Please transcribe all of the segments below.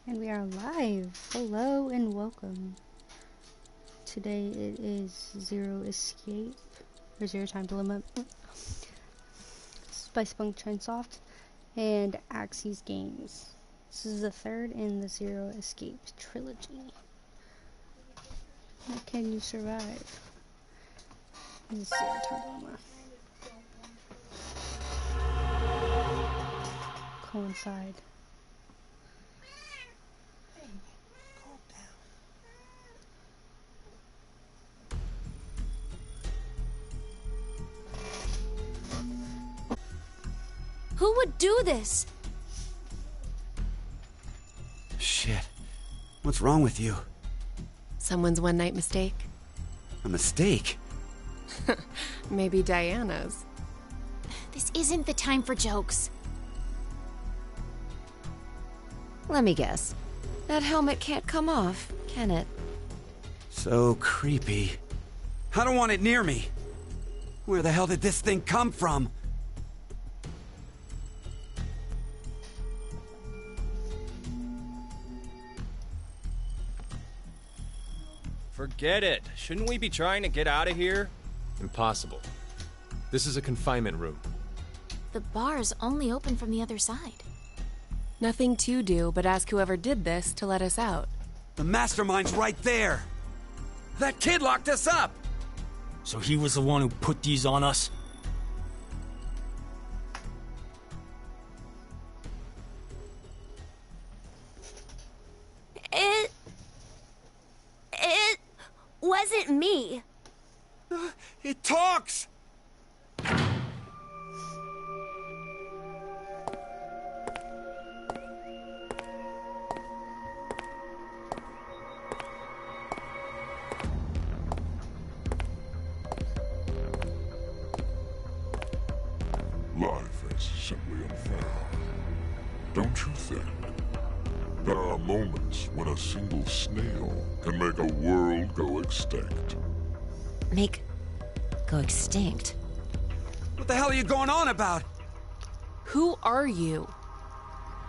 And we are live. Hello and welcome. Today it is Zero Escape, or Zero Time Dilemma. By Spike Chunsoft and Aksys Games. This is the third in the Zero Escape trilogy. How can you survive? This is Zero Time Dilemma. Coincide. Who would do this? Shit. What's wrong with you? Someone's one-night mistake? A mistake? Maybe Diana's. This isn't the time for jokes. Let me guess. That helmet can't come off, can it? So creepy. I don't want it near me. Where the hell did this thing come from? Forget it. Shouldn't we be trying to get out of here? Impossible. This is a confinement room. The bar's only open from the other side. Nothing to do but ask whoever did this to let us out. The mastermind's right there. That kid locked us up. So he was the one who put these on us? It wasn't me. It talks! Life is simply unfair. Don't you think? There are moments when a single snail can make a world go extinct. Go extinct? What the hell are you going on about? Who are you?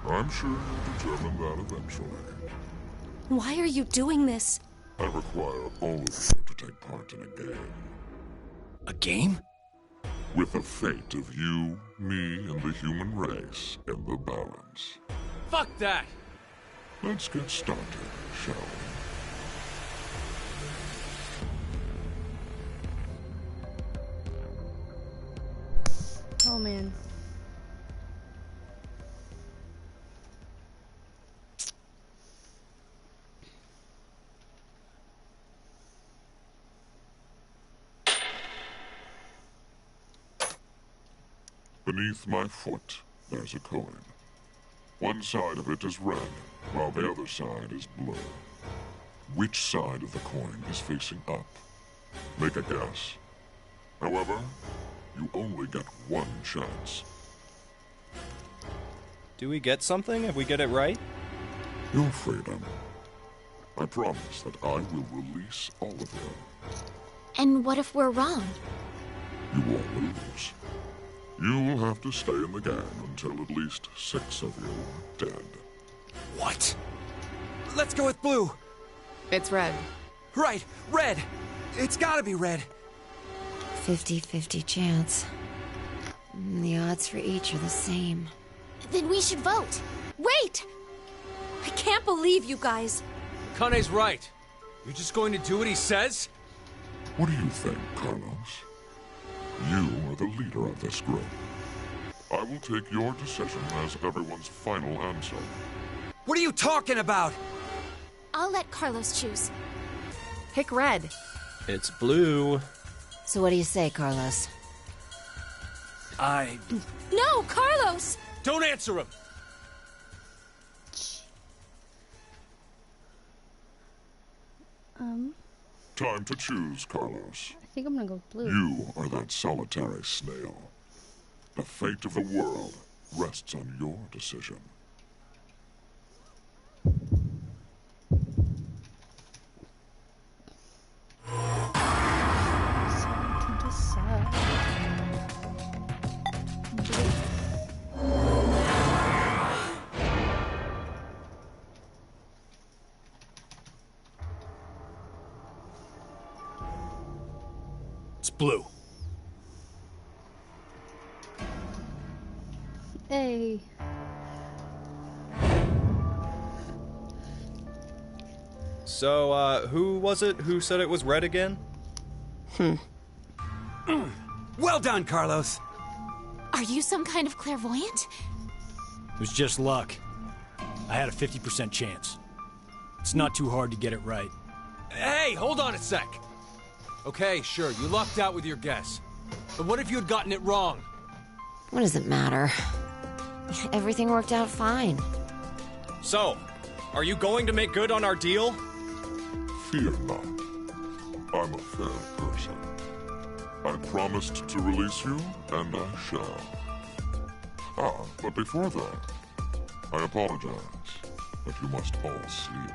I'm sure you'll determine that eventually. Why are you doing this? I require all of you to take part in a game. A game? With the fate of you, me, and the human race in the balance. Fuck that! Let's get started, shall we? Oh man. Beneath my foot, there's a coin. One side of it is red, while the other side is blue. Which side of the coin is facing up? Make a guess. However, you only get one chance. Do we get something if we get it right? Your freedom. I promise that I will release all of you. And what if we're wrong? You won't lose. You'll have to stay in the gang until at least 6 of you are dead. What? Let's go with blue. It's red. Right, red. It's gotta be red. 50-50 chance. The odds for each are the same. Then we should vote. Wait! I can't believe you guys. Kane's right. You're just going to do what he says? What do you think, Carlos? You are the leader of this group. I will take your decision as everyone's final answer. What are you talking about? I'll let Carlos choose. Pick red. It's blue. So what do you say, Carlos? No, Carlos! Don't answer him! Time to choose, Carlos. I think I'm gonna go with blue. You are that solitary snail. The fate of the world rests on your decision. It's blue. Hey. So, who was it who said it was red again? Well done, Carlos. Are you some kind of clairvoyant? It was just luck. I had a 50% chance. It's not too hard to get it right. Hey, hold on a sec. Okay, sure, you lucked out with your guess. But what if you had gotten it wrong? What does it matter? Everything worked out fine. So, are you going to make good on our deal? Fear not. I'm a fair person. I promised to release you, and I shall. But before that, I apologize, but you must all sleep.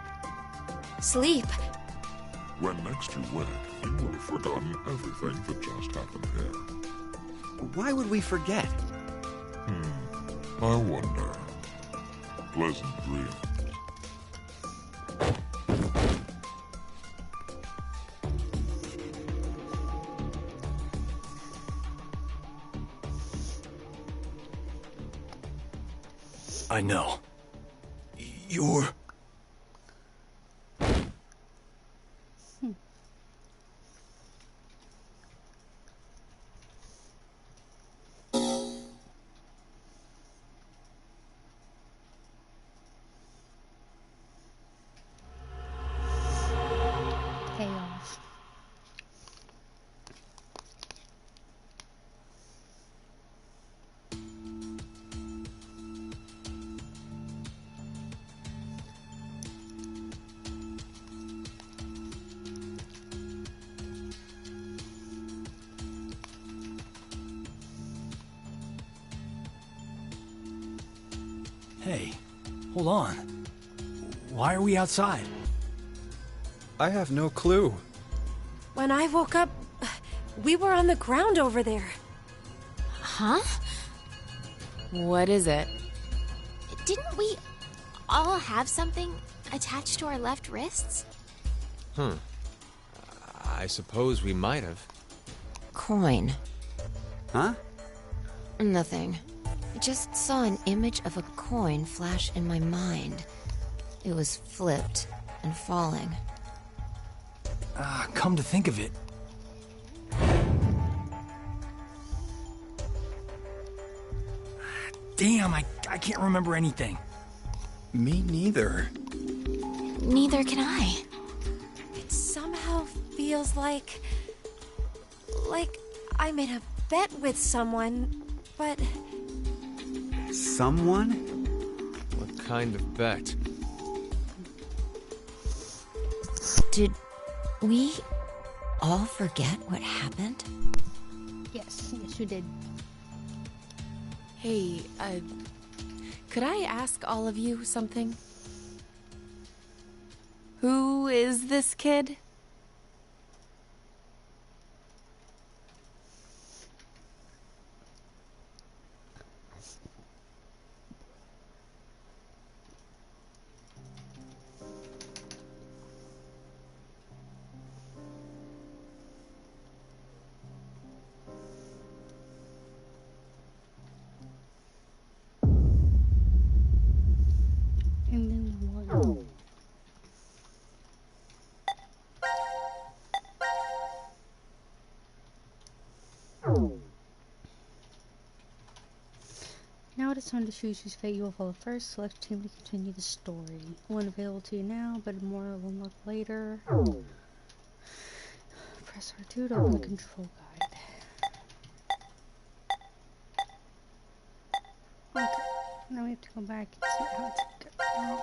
Sleep? When next you wake, you will have forgotten everything that just happened here. Why would we forget? I wonder. Pleasant dreams. I know. You're... Payoff. Hey, hold on. Why are we outside? I have no clue. When I woke up, we were on the ground over there. Huh? What is it? Didn't we all have something attached to our left wrists? I suppose we might have. Coin. Huh? Nothing. I just saw an image of a coin flash in my mind. It was flipped and falling. Come to think of it. Damn, I can't remember anything. Me neither. Neither can I. It somehow feels like I made a bet with someone, but Someone? What kind of bet? Did we all forget what happened? Yes, yes, you did. Hey, could I ask all of you something? Who is this kid? And then one. Now it is time to choose whose fate you will follow first. Select a team to continue the story. One available to you now, but more will unlock later. Press R2 to open the control guide. Okay, now we have to go back and see how it's going.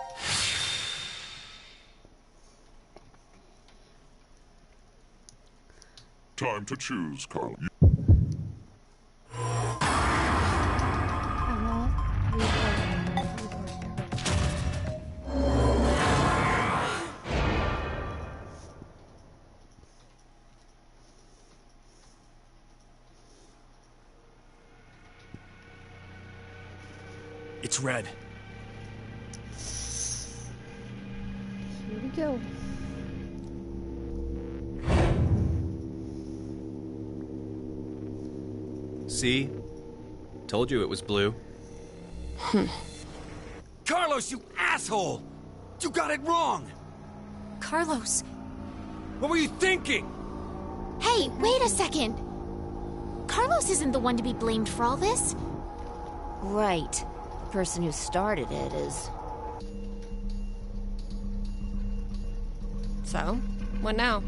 Time to choose, Carl. It's red. Here we go. See? Told you it was blue. Carlos, you asshole! You got it wrong! Carlos. What were you thinking? Hey, wait a second! Carlos isn't the one to be blamed for all this. Right. The person who started it is... So? What now?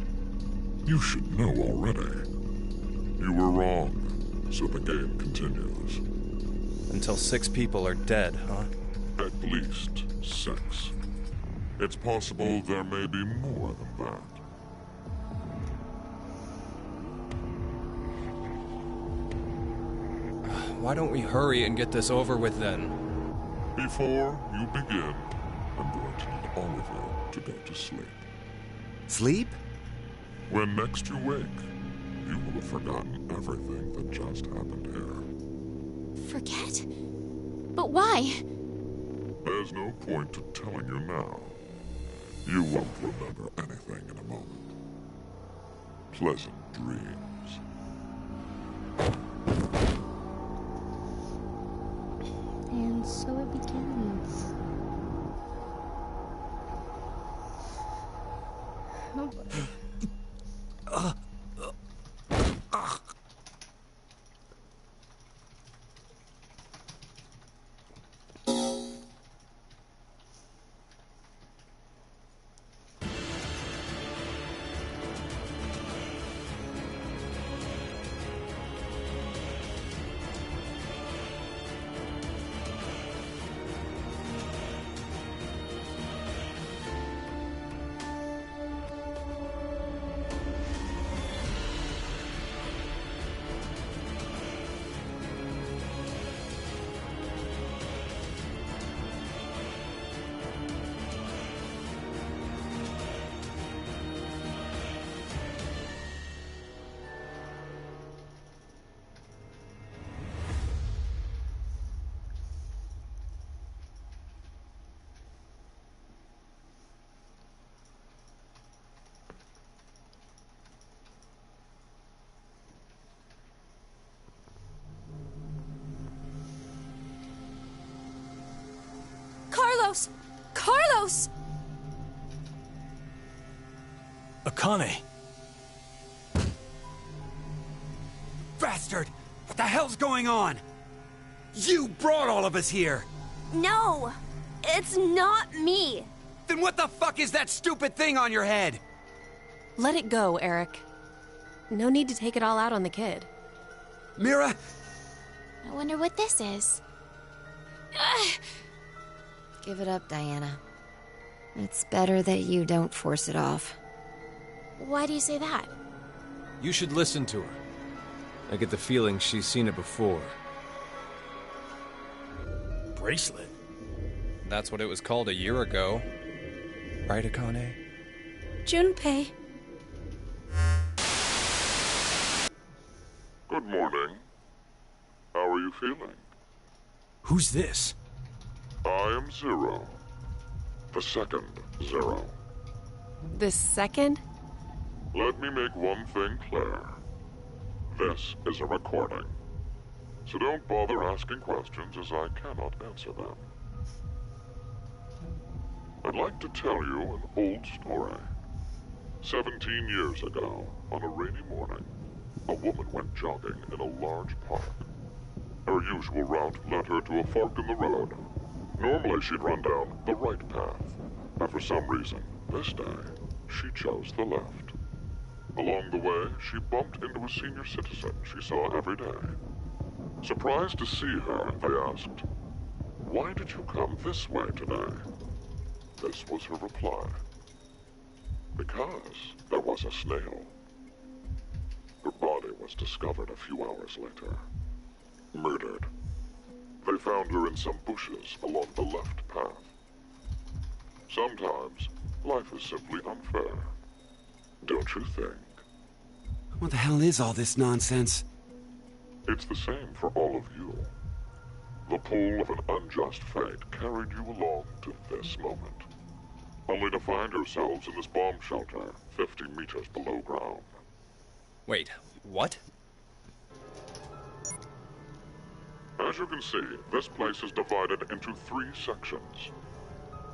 You should know already. You were wrong, so the game continues. Until 6 people are dead, huh? At least 6. It's possible there may be more than that. Why don't we hurry and get this over with then? Before you begin, I'm going to need all of you to go to sleep. Sleep? When next you wake, you will have forgotten everything that just happened here. Forget? But why? There's no point to telling you now. You won't remember anything in a moment. Pleasant dreams. And so it begins. Oh boy. Carlos! Carlos! Akane. Bastard! What the hell's going on? You brought all of us here! No! It's not me! Then what the fuck is that stupid thing on your head? Let it go, Eric. No need to take it all out on the kid. Mira? I wonder what this is. Give it up, Diana. It's better that you don't force it off. Why do you say that? You should listen to her. I get the feeling she's seen it before. Bracelet? That's what it was called a year ago. Right, Akane? Junpei. Good morning. How are you feeling? Who's this? I am Zero. The second Zero. The second? Let me make one thing clear. This is a recording. So don't bother asking questions as I cannot answer them. I'd like to tell you an old story. 17 years ago, on a rainy morning, a woman went jogging in a large park. Her usual route led her to a fork in the road. Normally she'd run down the right path, but for some reason, this day, she chose the left. Along the way, she bumped into a senior citizen she saw every day. Surprised to see her, they asked, "Why did you come this way today?" This was her reply. "Because there was a snail." Her body was discovered a few hours later. Murdered. They found her in some bushes along the left path. Sometimes, life is simply unfair. Don't you think? What the hell is all this nonsense? It's the same for all of you. The pull of an unjust fate carried you along to this moment. Only to find yourselves in this bomb shelter 50 meters below ground. Wait, what? As you can see, this place is divided into 3 sections.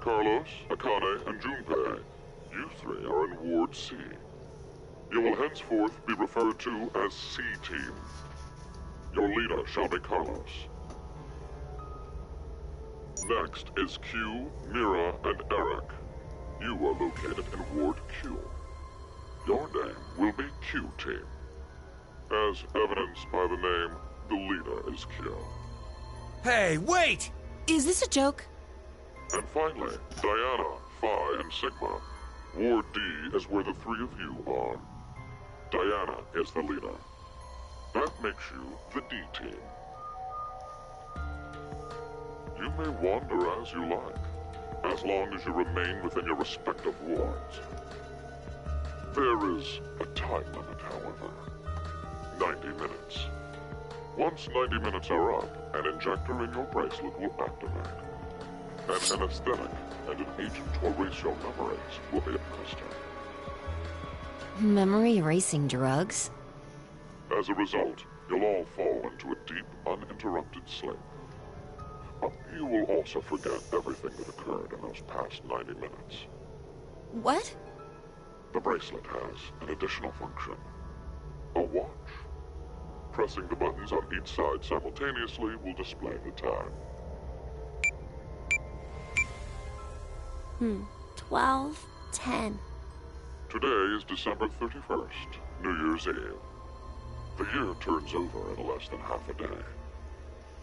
Carlos, Akane, and Junpei, you 3 are in Ward C. You will henceforth be referred to as C-Team. Your leader shall be Carlos. Next is Q, Mira, and Eric. You are located in Ward Q. Your name will be Q-Team. As evidenced by the name, the leader is Q. Hey, wait! Is this a joke? And finally, Diana, Phi, and Sigma. Ward D is where the 3 of you are. Diana is the leader. That makes you the D-Team. You may wander as you like, as long as you remain within your respective wards. There is a time limit, however. 90 minutes. Once 90 minutes are up, an injector in your bracelet will activate. An anesthetic and an agent to erase your memories will be administered. Memory erasing drugs? As a result, you'll all fall into a deep, uninterrupted sleep. But you will also forget everything that occurred in those past 90 minutes. What? The bracelet has an additional function. A watch. Pressing the buttons on each side simultaneously will display the time. 12:10. Today is December 31st, New Year's Eve. The year turns over in less than half a day.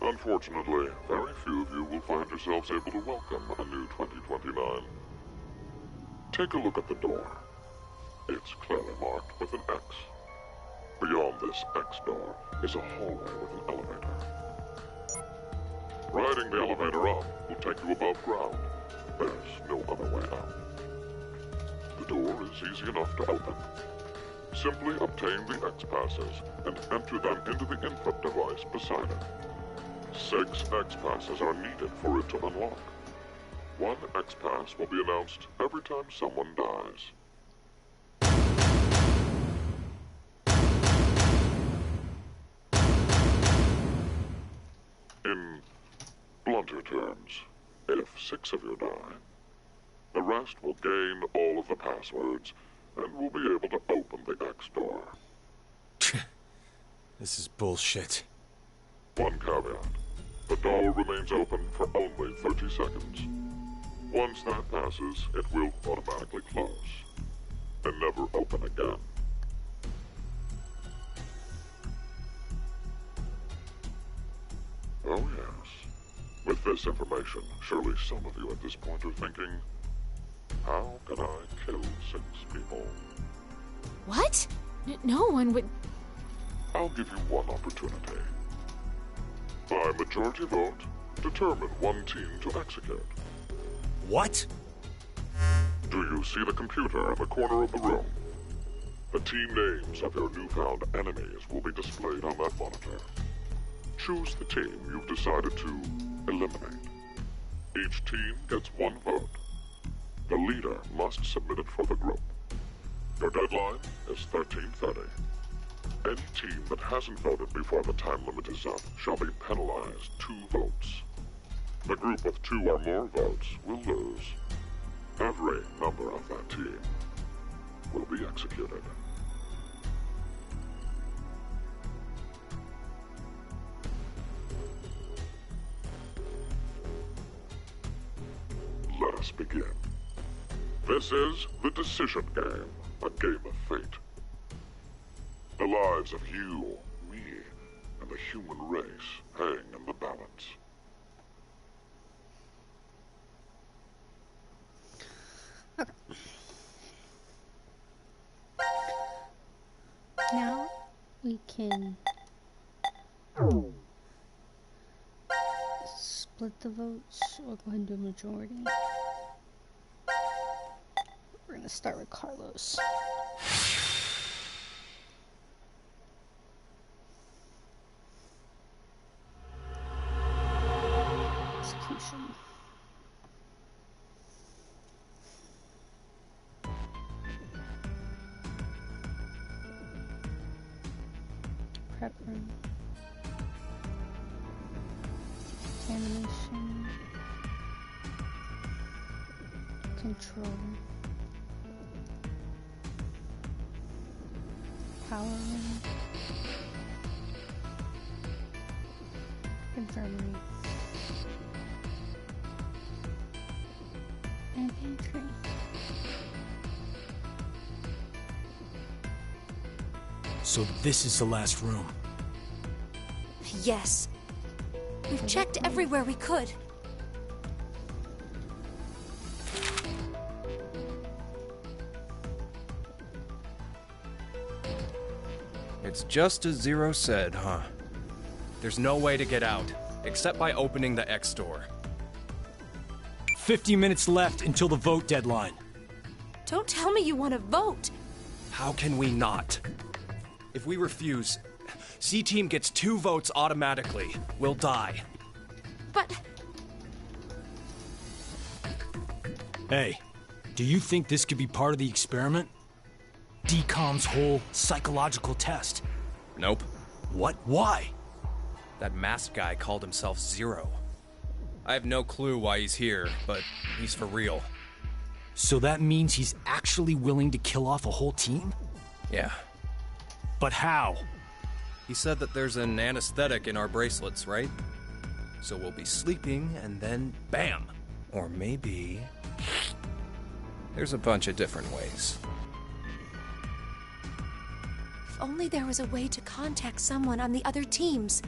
Unfortunately, very few of you will find yourselves able to welcome a new 2029. Take a look at the door. It's clearly marked with an X. Beyond this X door is a hallway with an elevator. Riding the elevator up will take you above ground. There's no other way out. The door is easy enough to open. Simply obtain the X passes and enter them into the input device beside it. 6 X passes are needed for it to unlock. 1 X pass will be announced every time someone dies. In blunter terms, if 6 of you die, the rest will gain all of the passwords and will be able to open the X door. This is bullshit. One caveat. The door remains open for only 30 seconds. Once that passes, it will automatically close and never open again. Oh yes. With this information, surely some of you at this point are thinking, how can I kill 6 people? What? No one would... I'll give you one opportunity. By majority vote, determine one team to execute. What? Do you see the computer in the corner of the room? The team names of your newfound enemies will be displayed on that monitor. Choose the team you've decided to eliminate. Each team gets 1 vote. The leader must submit it for the group. Your deadline is 13:30. Any team that hasn't voted before the time limit is up shall be penalized 2 votes. The group with 2 or more votes will lose. Every member of that team will be executed. Let us begin. This is the Decision Game, a game of fate. The lives of you, me, and the human race hang in the balance. Okay. Now we can split the votes or go ahead and do a majority. We're gonna start with Carlos. Execution. Prep room. Control. Power room. Infirmary. And pantry. So this is the last room. Yes. We've checked everywhere we could. It's just as Zero said, huh? There's no way to get out, except by opening the X door. 50 minutes left until the vote deadline. Don't tell me you want to vote. How can we not? If we refuse, C-Team gets 2 votes automatically. We'll die. But Hey, do you think this could be part of the experiment? DCOM's whole psychological test. Nope. What? Why? That masked guy called himself Zero. I have no clue why he's here, but he's for real. So that means he's actually willing to kill off a whole team? Yeah. But how? He said that there's an anesthetic in our bracelets, right? So we'll be sleeping, and then bam! Or maybe... There's a bunch of different ways. if only there was a way to contact someone on the other teams.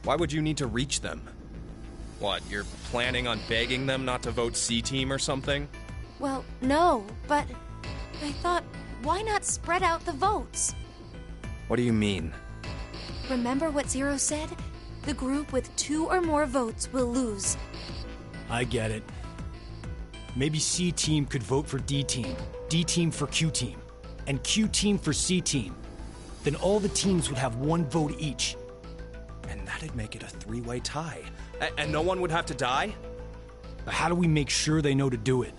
Why would you need to reach them? What, you're planning on begging them not to vote C-Team or something? Well, no, but I thought, why not spread out the votes? What do you mean? Remember what Zero said? The group with 2 or more votes will lose. I get it. Maybe C-Team could vote for D-Team, D-Team for Q-Team, and Q-Team for C-Team. Then all the teams would have 1 vote each. And that'd make it a 3-way tie. And no one would have to die? But how do we make sure they know to do it?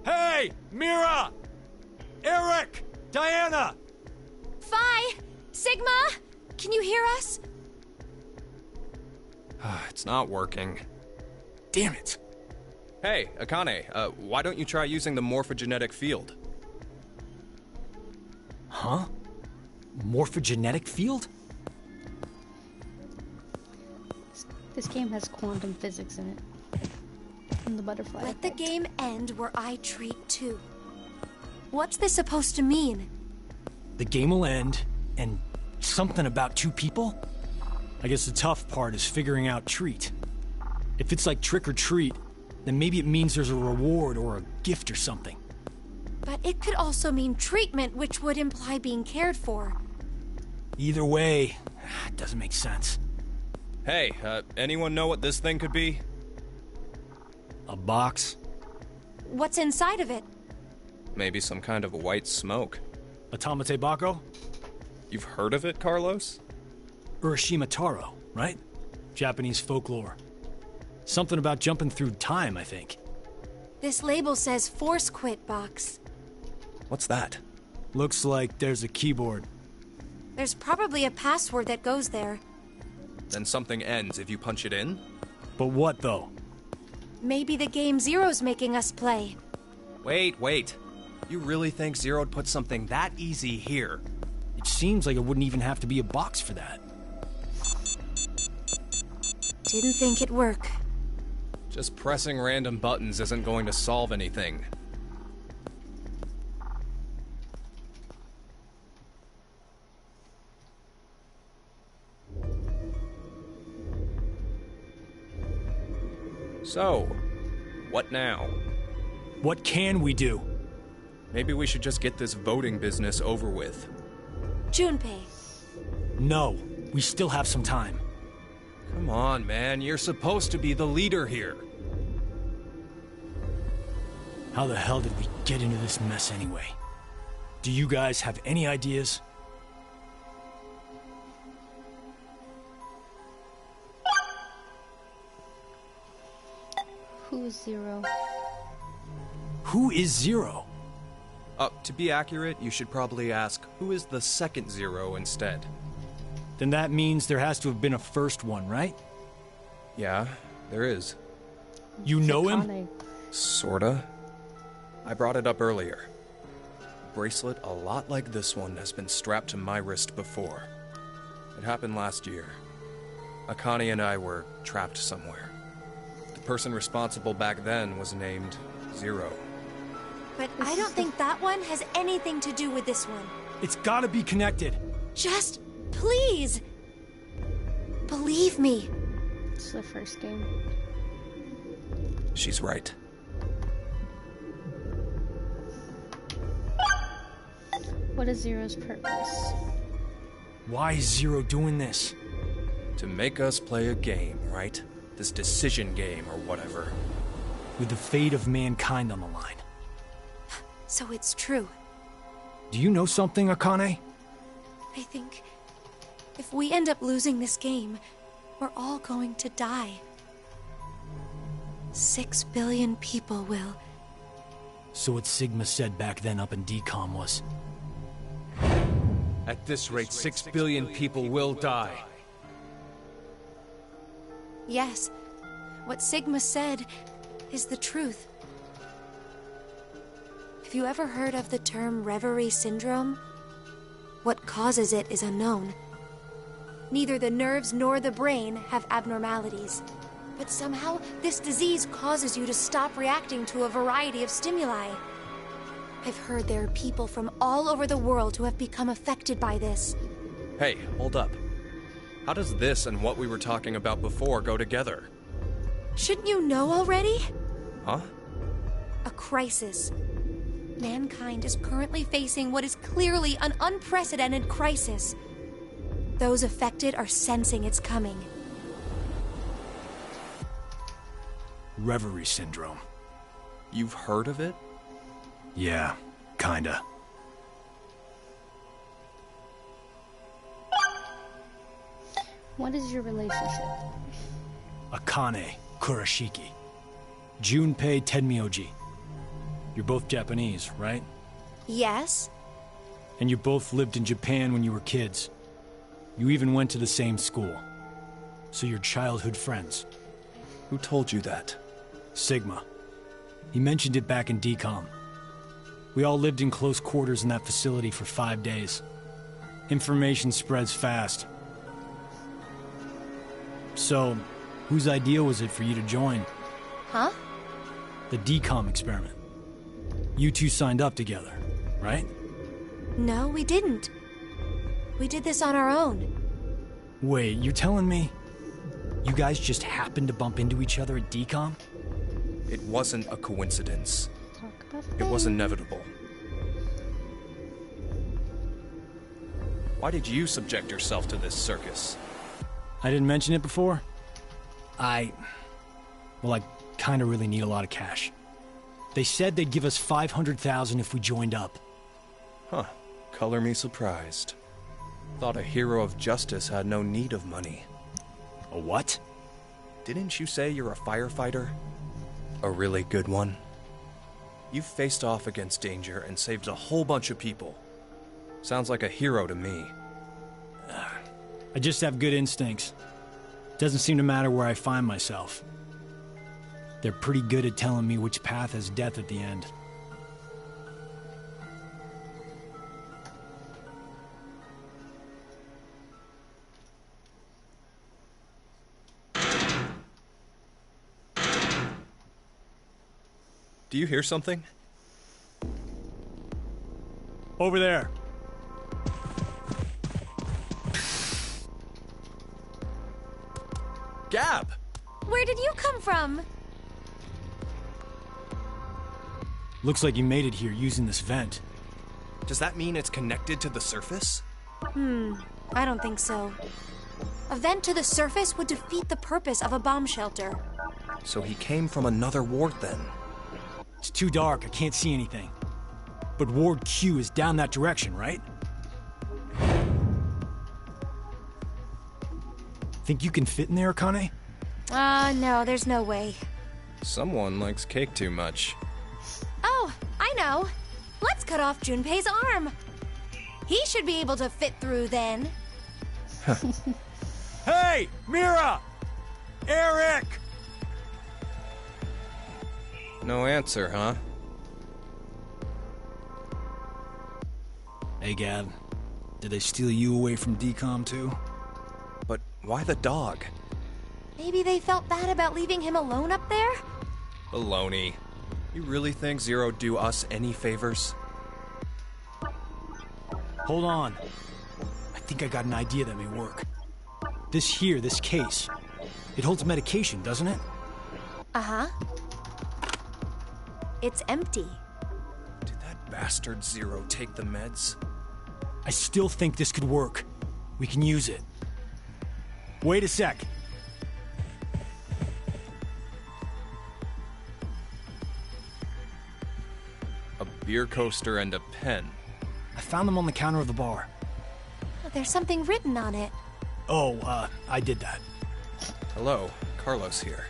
Hey! Mira! Eric! Diana! Phi! Sigma! Can you hear us? It's not working. Damn it! Hey, Akane, why don't you try using the morphogenetic field? Huh? Morphogenetic field? This game has quantum physics in it. And the butterfly Let the effect. game end where I treat 2. What's this supposed to mean? The game will end, and something about 2 people? I guess the tough part is figuring out treat. If it's like trick or treat, then maybe it means there's a reward or a gift or something. But it could also mean treatment, which would imply being cared for. Either way, it doesn't make sense. Hey, anyone know what this thing could be? A box? What's inside of it? Maybe some kind of white smoke. Automate Bako? You've heard of it, Carlos? Urashima Taro, right? Japanese folklore. Something about jumping through time, I think. This label says Force Quit Box. What's that? Looks like there's a keyboard. There's probably a password that goes there. Then something ends if you punch it in? But what, though? Maybe the game Zero's making us play. Wait. You really think Zero'd put something that easy here? It seems like it wouldn't even have to be a box for that. Didn't think it'd work. Just pressing random buttons isn't going to solve anything. So, what now? What can we do? Maybe we should just get this voting business over with. Junpei. No, we still have some time. Come on, man. You're supposed to be the leader here. How the hell did we get into this mess anyway? Do you guys have any ideas? Who's Zero? Who is Zero? To be accurate, you should probably ask, who is the second Zero instead? Then that means there has to have been a first one, right? Yeah, there is. You know him? Akane. Sorta. I brought it up earlier. Bracelet a lot like this one has been strapped to my wrist before. It happened last year. Akane and I were trapped somewhere. The person responsible back then was named Zero. But I don't think that one has anything to do with this one. It's gotta be connected. Just, please! Believe me. It's the first game. She's right. What is Zero's purpose? Why is Zero doing this? To make us play a game, right? This decision game or whatever. With the fate of mankind on the line. So it's true. Do you know something, Akane? I think if we end up losing this game, we're all going to die. 6 billion people will. So what Sigma said back then up in DCOM was... At this rate, 6 billion people will die. Yes, what Sigma said is the truth. Have you ever heard of the term reverie syndrome? What causes it is unknown. Neither the nerves nor the brain have abnormalities. But somehow, this disease causes you to stop reacting to a variety of stimuli. I've heard there are people from all over the world who have become affected by this. Hey, hold up. How does this and what we were talking about before go together? Shouldn't you know already? Huh? A crisis. Mankind is currently facing what is clearly an unprecedented crisis. Those affected are sensing it's coming. Reverie syndrome. You've heard of it? Yeah, kinda. What is your relationship? Akane Kurashiki. Junpei Tenmyoji. You're both Japanese, right? Yes? And you both lived in Japan when you were kids. You even went to the same school. So you're childhood friends. Who told you that? Sigma. He mentioned it back in DCOM. We all lived in close quarters in that facility for 5 days. Information spreads fast. So, whose idea was it for you to join? Huh? The DCOM experiment. You two signed up together, right? No, we didn't. We did this on our own. Wait, you're telling me you guys just happened to bump into each other at DCOM? It wasn't a coincidence. Talk about It was things. inevitable. Why did you subject yourself to this circus? I didn't mention it before? I kinda really need a lot of cash. They said they'd give us $500,000 if we joined up. Huh. Color me surprised. Thought a hero of justice had no need of money. A what? Didn't you say you're a firefighter? A really good one? You've faced off against danger and saved a whole bunch of people. Sounds like a hero to me. I just have good instincts. Doesn't seem to matter where I find myself. They're pretty good at telling me which path has death at the end. Do you hear something? Over there. Gab! Where did you come from? Looks like you made it here using this vent. Does that mean it's connected to the surface? I don't think so. A vent to the surface would defeat the purpose of a bomb shelter. So he came from another ward then. It's too dark, I can't see anything. But Ward Q is down that direction, right? Think you can fit in there, Akane? No, there's no way. Someone likes cake too much. Oh, I know. Let's cut off Junpei's arm. He should be able to fit through then. Hey, Mira! Eric! No answer, huh? Hey, Gab. Did they steal you away from DCOM too? But why the dog? Maybe they felt bad about leaving him alone up there? Baloney. You really think Zero'd do us any favors? Hold on. I think I got an idea that may work. This case, it holds medication, doesn't it? Uh-huh. It's empty. Did that bastard Zero take the meds? I still think this could work. We can use it. Wait a sec. A beer coaster and a pen. I found them on the counter of the bar. There's something written on it. Oh, I did that. Hello, Carlos here.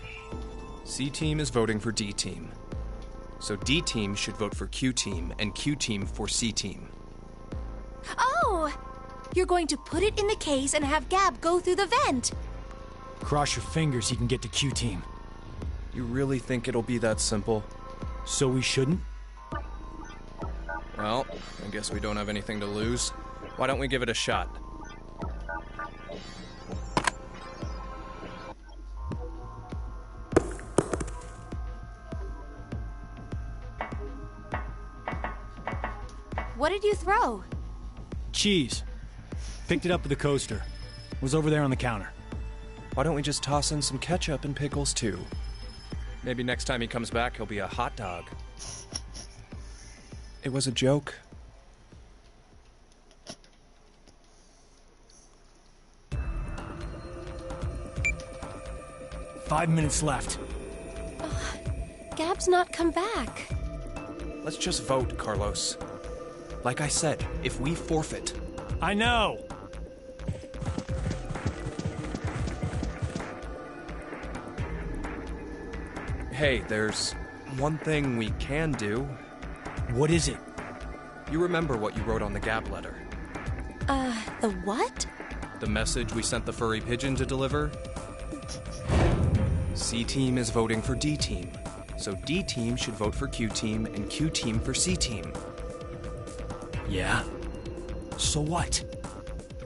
C-Team is voting for D-Team. So D-Team should vote for Q-Team, and Q-Team for C-Team. Oh! You're going to put it in the case and have Gab go through the vent. Cross your fingers he can get to Q-Team. You really think it'll be that simple? So we shouldn't? Well, I guess we don't have anything to lose. Why don't we give it a shot? What did you throw? Cheese. Picked it up with the coaster. Was over there on the counter. Why don't we just toss in some ketchup and pickles too? Maybe next time he comes back, he'll be a hot dog. It was a joke. Five minutes left. Gab's not come back. Let's just vote, Carlos. Like I said, if we forfeit... I know! Hey, there's one thing we can do. What is it? You remember what you wrote on the Gab letter? The what? The message we sent the furry pigeon to deliver? C-Team is voting for D-Team, so D-Team should vote for Q-Team and Q-Team for C-Team. Yeah? So what?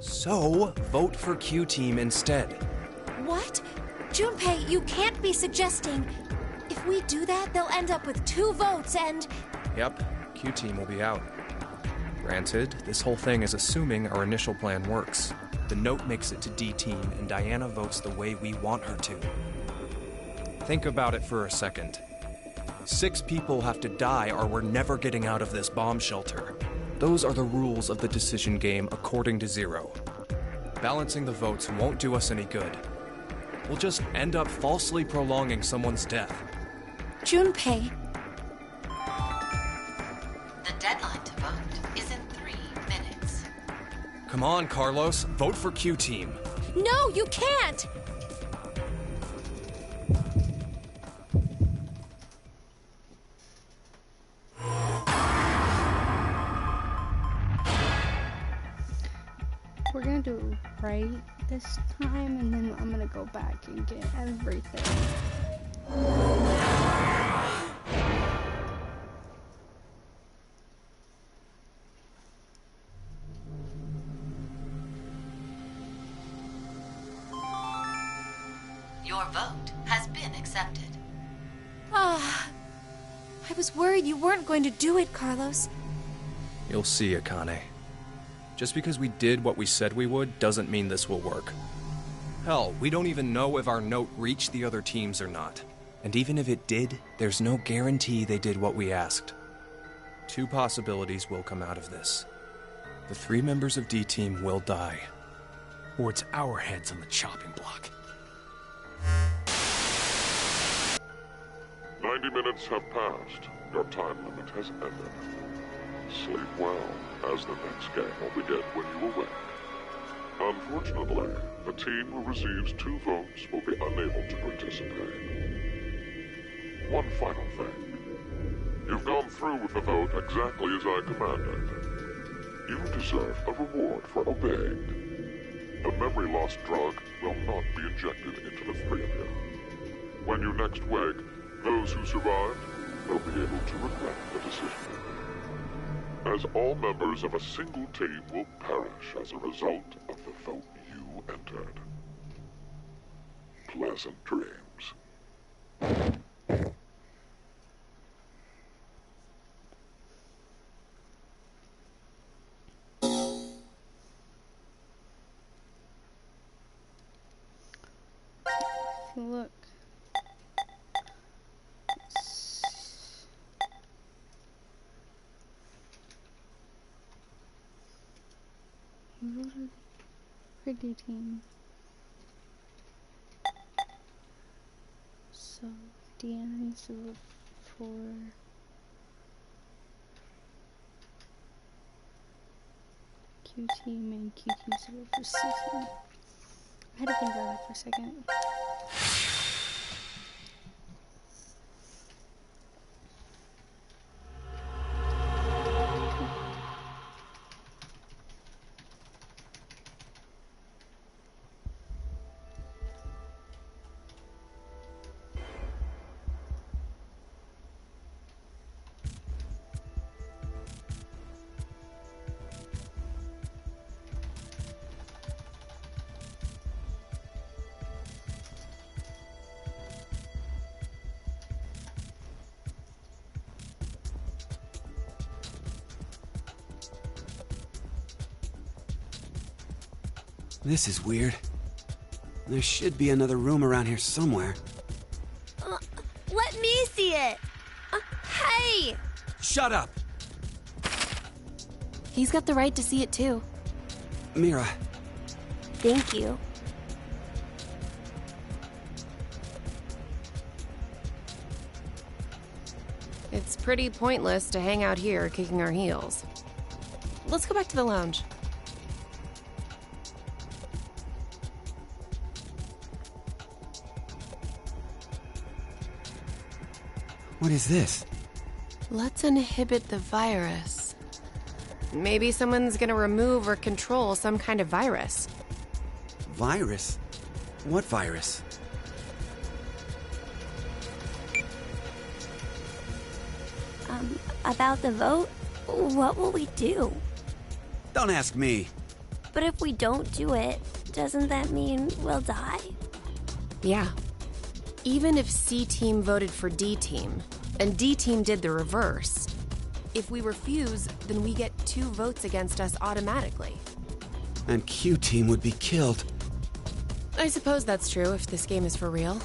So, vote for Q-Team instead. What? Junpei, you can't be suggesting... If we do that, they'll end up with 2 votes and... Yep, Q-Team will be out. Granted, this whole thing is assuming our initial plan works. The note makes it to D-Team, and Diana votes the way we want her to. Think about it for a second. 6 people have to die or we're never getting out of this bomb shelter. Those are the rules of the decision game according to Zero. Balancing the votes won't do us any good. We'll just end up falsely prolonging someone's death. Junpei. The deadline to vote is in 3 minutes. Come on, Carlos. Vote for Q-Team. No, you can't! We're gonna do it right this time, and then I'm gonna go back and get everything. Your vote has been accepted. Ah, I was worried you weren't going to do it, Carlos. You'll see, Akane. Just because we did what we said we would doesn't mean this will work. Hell, we don't even know if our note reached the other teams or not. And even if it did, there's no guarantee they did what we asked. 2 possibilities will come out of this. The 3 members of D-Team will die. Or it's our heads on the chopping block. 90 minutes have passed. Your time limit has ended. Sleep well, as the next game will begin when you awake. Unfortunately, the team who receives 2 votes will be unable to participate. One final thing. You've gone through with the vote exactly as I commanded. You deserve a reward for obeying. The memory loss drug will not be injected into the three of you. When you next wake, those who survived will be able to regret the decision. As all members of a single team will perish as a result of the vote you entered. Pleasant dreams. Look. Voted for D team. So Deanna needs to vote for Q team and Q team needs to vote for C team. I had to think about that for a second. This is weird. There should be another room around here somewhere. Let me see it! Hey! Shut up! He's got the right to see it too. Mira. Thank you. It's pretty pointless to hang out here kicking our heels. Let's go back to the lounge. What is this? Let's inhibit the virus. Maybe someone's gonna remove or control some kind of virus. Virus? What virus? About the vote, what will we do? Don't ask me. But if we don't do it, doesn't that mean we'll die? Yeah. Even if C team voted for D team, and D team did the reverse, if we refuse, then we get 2 votes against us automatically. And Q team would be killed. I suppose that's true if this game is for real.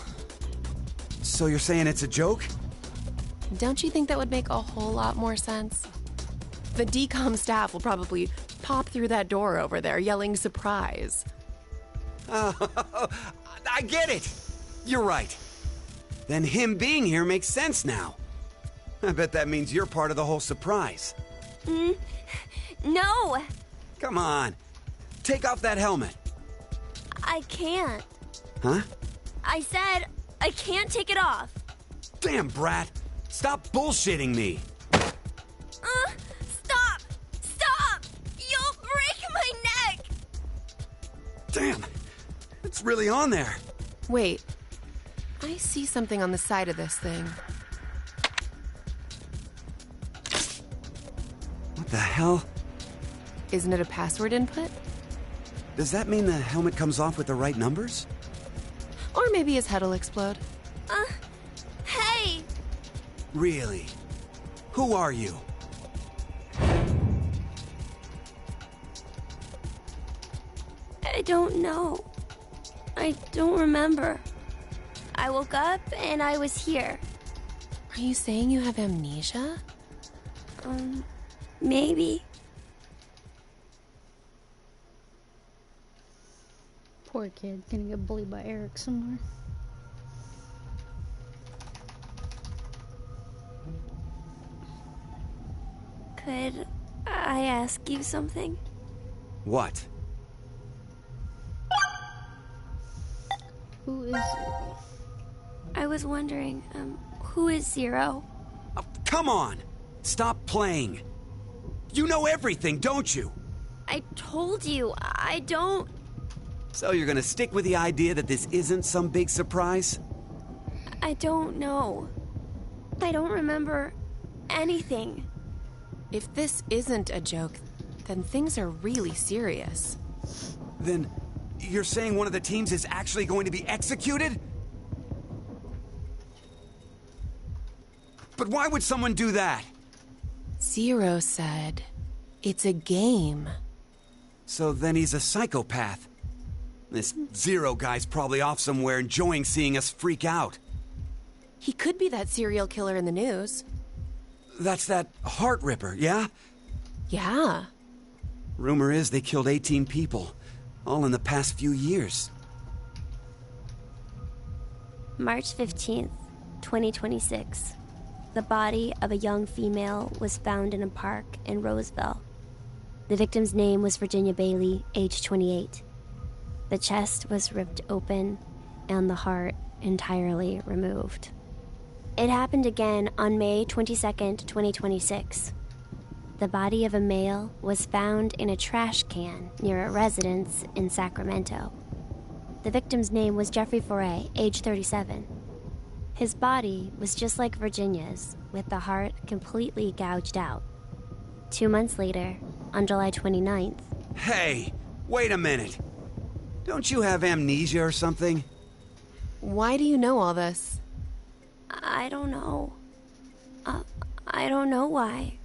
So you're saying it's a joke? Don't you think that would make a whole lot more sense? The DCOM staff will probably pop through that door over there yelling surprise. Oh, I get it! You're right. Then him being here makes sense now. I bet that means you're part of the whole surprise. No! Come on. Take off that helmet. I can't. Huh? I said I can't take it off. Damn, Brat. Stop bullshitting me. Stop! Stop! You'll break my neck! Damn. It's really on there. Wait. I see something on the side of this thing. What the hell? Isn't it a password input? Does that mean the helmet comes off with the right numbers? Or maybe his head'll explode. Hey! Really? Who are you? I don't know. I don't remember. I woke up and I was here. Are you saying you have amnesia? Maybe. Poor kid, gonna get bullied by Eric somewhere. Could I ask you something? What? Who is... I was wondering, who is Zero? Oh, come on! Stop playing. You know everything, don't you? I told you, I don't... So you're gonna stick with the idea that this isn't some big surprise? I don't know. I don't remember anything. If this isn't a joke, then things are really serious. Then you're saying one of the teams is actually going to be executed? But why would someone do that? Zero said, it's a game. So then he's a psychopath. This Zero guy's probably off somewhere enjoying seeing us freak out. He could be that serial killer in the news. That's that Heart Ripper, yeah? Yeah. Rumor is they killed 18 people, all in the past few years. March 15th, 2026. The body of a young female was found in a park in Roseville. The victim's name was Virginia Bailey, age 28. The chest was ripped open and the heart entirely removed. It happened again on May 22nd, 2026. The body of a male was found in a trash can near a residence in Sacramento. The victim's name was Jeffrey Foray, age 37. His body was just like Virginia's, with the heart completely gouged out. 2 months later, on July 29th... Hey, wait a minute. Don't you have amnesia or something? Why do you know all this? I don't know. I don't know why,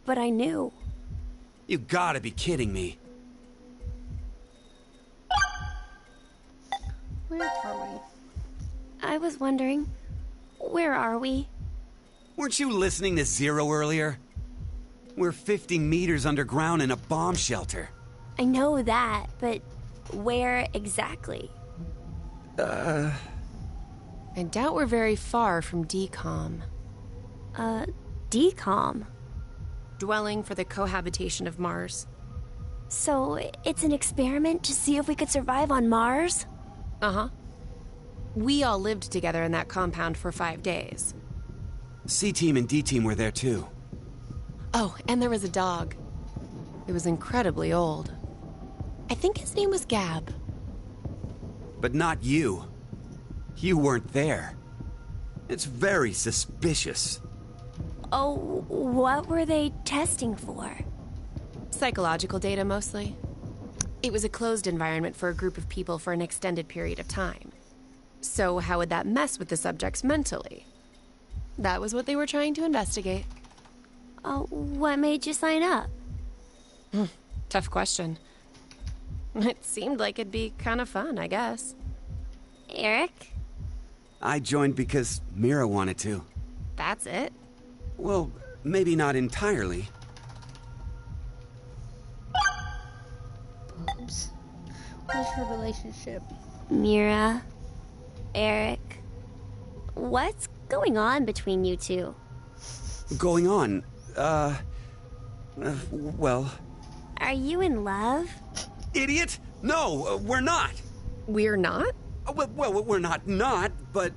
but I knew. You gotta be kidding me. Where are we? I was wondering, where are we? Weren't you listening to Zero earlier? We're 50 meters underground in a bomb shelter. I know that, but where exactly? I doubt we're very far from DCOM. DCOM? Dwelling for the cohabitation of Mars. So, it's an experiment to see if we could survive on Mars? Uh-huh. We all lived together in that compound for 5 days. C-Team and D-Team were there too. Oh, and there was a dog. It was incredibly old. I think his name was Gab. But not you. You weren't there. It's very suspicious. Oh, what were they testing for? Psychological data, mostly. It was a closed environment for a group of people for an extended period of time. So how would that mess with the subjects mentally? That was what they were trying to investigate. Oh, what made you sign up? Tough question. It seemed like it'd be kind of fun, I guess. Eric? I joined because Mira wanted to. That's it? Well, maybe not entirely. Boobs. What is her relationship? Mira? Eric? What's going on between you two? Going on? Well... Are you in love? Idiot! No, we're not! We're not? Well, we're not, but...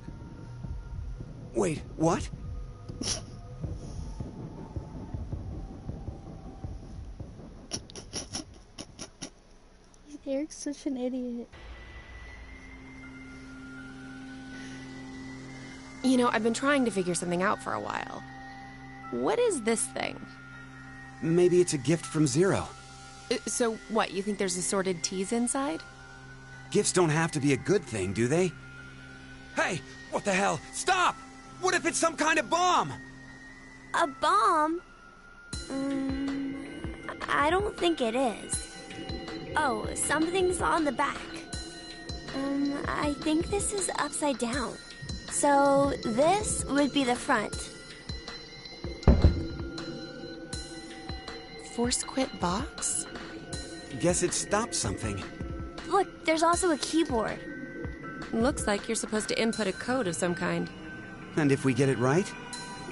Wait, what? Eric's such an idiot. You know, I've been trying to figure something out for a while. What is this thing? Maybe it's a gift from Zero. So, what, you think there's assorted teas inside? Gifts don't have to be a good thing, do they? Hey, what the hell? Stop! What if it's some kind of bomb? A bomb? I don't think it is. Oh, something's on the back. I think this is upside down. So this would be the front. Force quit box? Guess it stopped something. Look, there's also a keyboard. Looks like you're supposed to input a code of some kind. And if we get it right?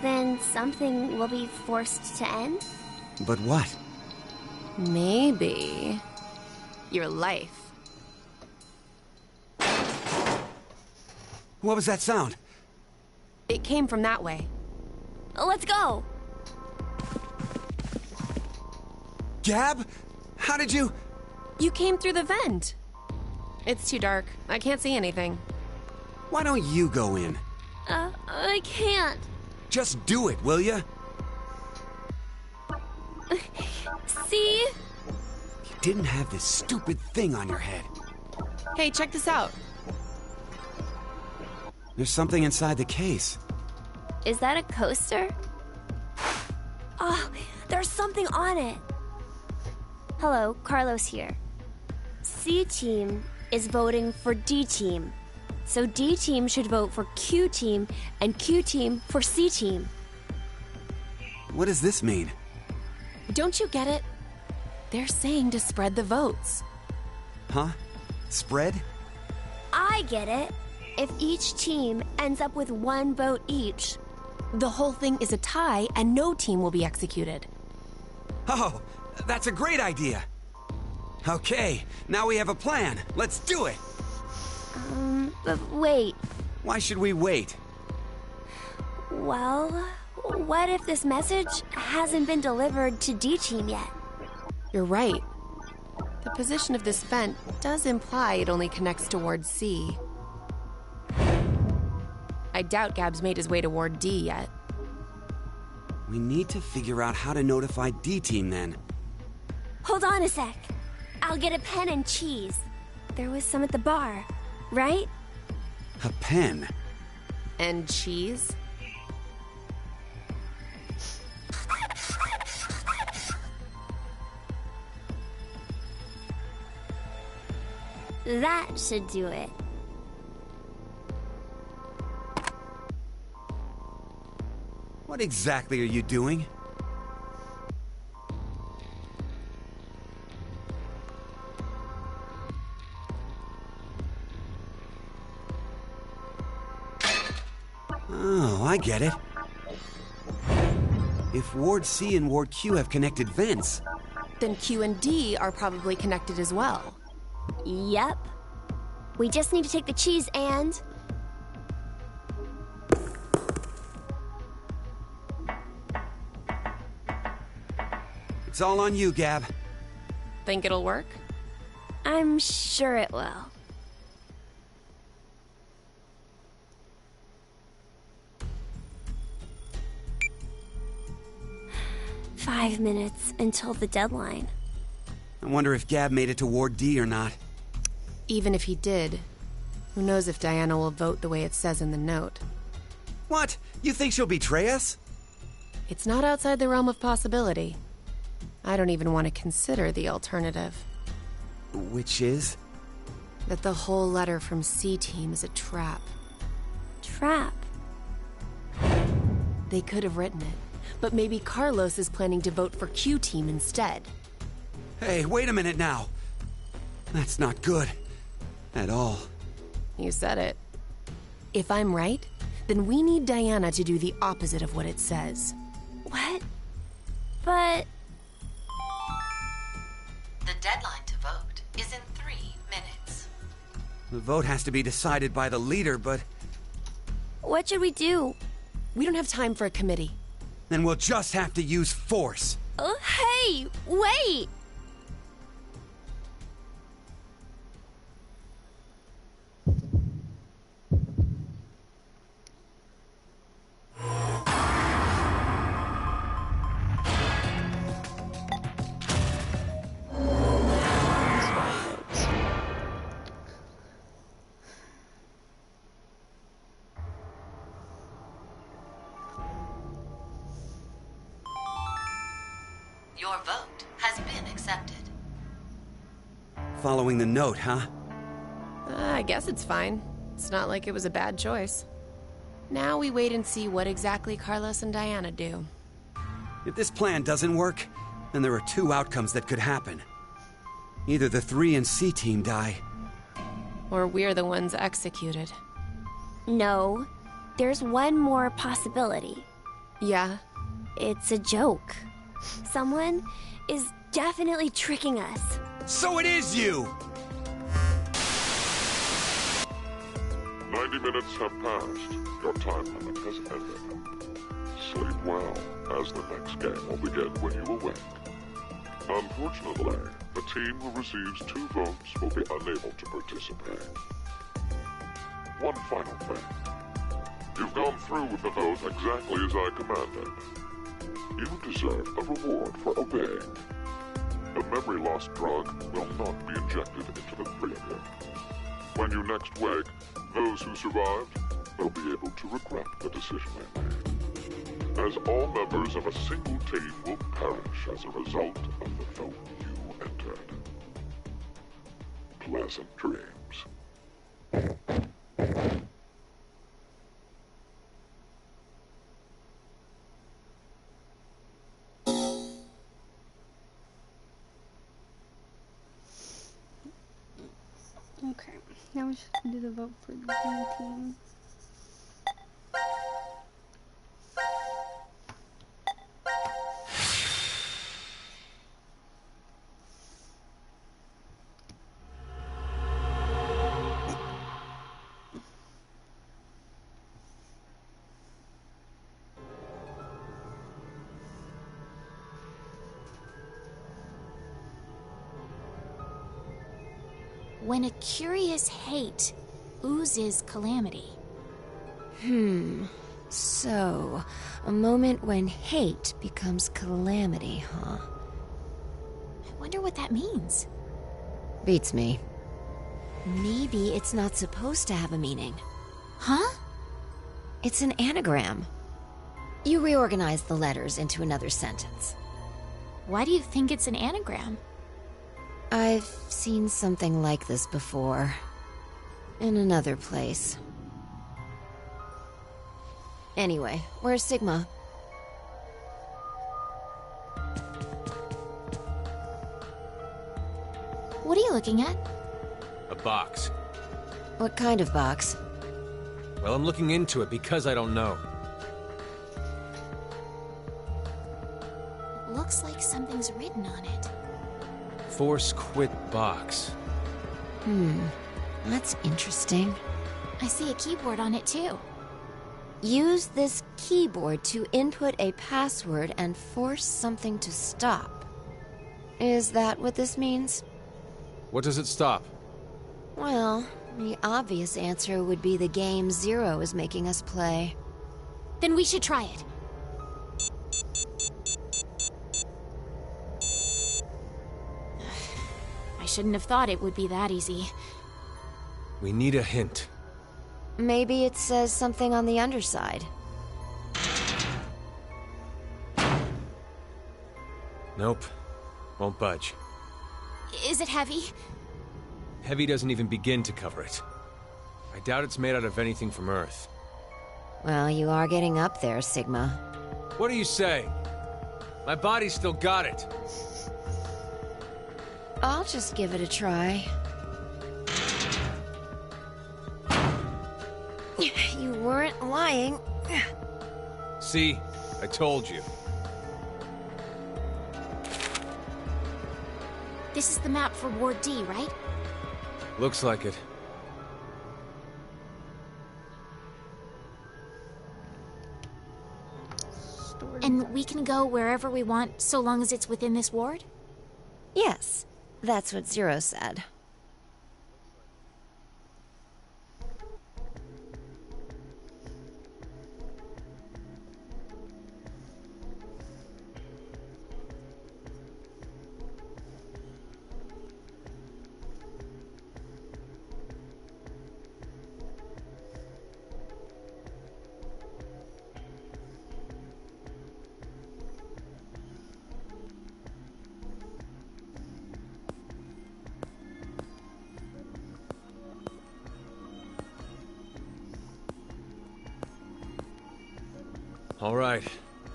Then something will be forced to end? But what? Maybe... your life. What was that sound? It came from that way. Let's go! Gab? How did you... You came through the vent. It's too dark. I can't see anything. Why don't you go in? I can't. Just do it, will ya? See? You didn't have this stupid thing on your head. Hey, check this out. There's something inside the case. Is that a coaster? Oh, there's something on it. Hello, Carlos here. C Team is voting for D Team. So D Team should vote for Q Team, and Q Team for C Team. What does this mean? Don't you get it? They're saying to spread the votes. Huh? Spread? I get it. If each team ends up with 1 vote each, the whole thing is a tie and no team will be executed. Oh, that's a great idea. Okay, now we have a plan. Let's do it. But wait. Why should we wait? Well, what if this message hasn't been delivered to D Team yet? You're right. The position of this vent does imply it only connects towards C. I doubt Gab's made his way toward D yet. We need to figure out how to notify D Team then. Hold on a sec. I'll get a pen and cheese. There was some at the bar, right? A pen? And cheese? That should do it. What exactly are you doing? Oh, I get it. If Ward C and Ward Q have connected vents, then Q and D are probably connected as well. Yep. We just need to take the cheese and... It's all on you, Gab. Think it'll work? I'm sure it will. "5 minutes until the deadline." I wonder if Gab made it to Ward D or not. Even if he did, who knows if Diana will vote the way it says in the note. What? You think she'll betray us? It's not outside the realm of possibility. I don't even want to consider the alternative. Which is? That the whole letter from C Team is a trap. Trap? They could have written it, but maybe Carlos is planning to vote for Q Team instead. Hey, wait a minute now. That's not good. At all. You said it. If I'm right, then we need Diana to do the opposite of what it says. What? But... The deadline to vote is in 3 minutes. The vote has to be decided by the leader, but... What should we do? We don't have time for a committee. Then we'll just have to use force. Hey, wait! Your vote has been accepted. Following the note, huh? I guess it's fine. It's not like it was a bad choice. Now we wait and see what exactly Carlos and Diana do. If this plan doesn't work, then there are 2 outcomes that could happen. Either the 3 and C Team die, or we're the ones executed. No. There's one more possibility. Yeah? It's a joke. Someone is definitely tricking us. So it is you! 90 minutes have passed. Your time limit has ended. sleep well, as the next game will begin when you awake. Unfortunately, the team who receives 2 votes will be unable to participate. One final thing. You've gone through with the vote exactly as I commanded. You deserve a reward for obeying. The memory loss drug will not be injected into the 3 of you. When you next wake, those who survived will be able to regret the decision they made, as all members of a single team will perish as a result of the vote you entered. Pleasant dreams. Okay, now we're just gonna do the vote for the green team. When a curious hate oozes calamity. So, a moment when hate becomes calamity, huh? I wonder what that means. Beats me. Maybe it's not supposed to have a meaning. Huh? It's an anagram. You reorganize the letters into another sentence. Why do you think it's an anagram? I've seen something like this before. In another place. Anyway, where's Sigma? What are you looking at? A box. What kind of box? Well, I'm looking into it because I don't know. Looks like something's written on it. Force quit box. That's interesting. I see a keyboard on it too. Use this keyboard to input a password and force something to stop. Is that what this means? What does it stop? Well, the obvious answer would be the game Zero is making us play. Then we should try it. I shouldn't have thought it would be that easy. We need a hint. Maybe it says something on the underside. Nope. Won't budge. Is it heavy? Heavy doesn't even begin to cover it. I doubt it's made out of anything from Earth. Well, you are getting up there, Sigma. What do you say? My body's still got it. I'll just give it a try. You weren't lying. See? I told you. This is the map for Ward D, right? Looks like it. And we can go wherever we want, so long as it's within this ward? Yes, that's what Zero said. All right.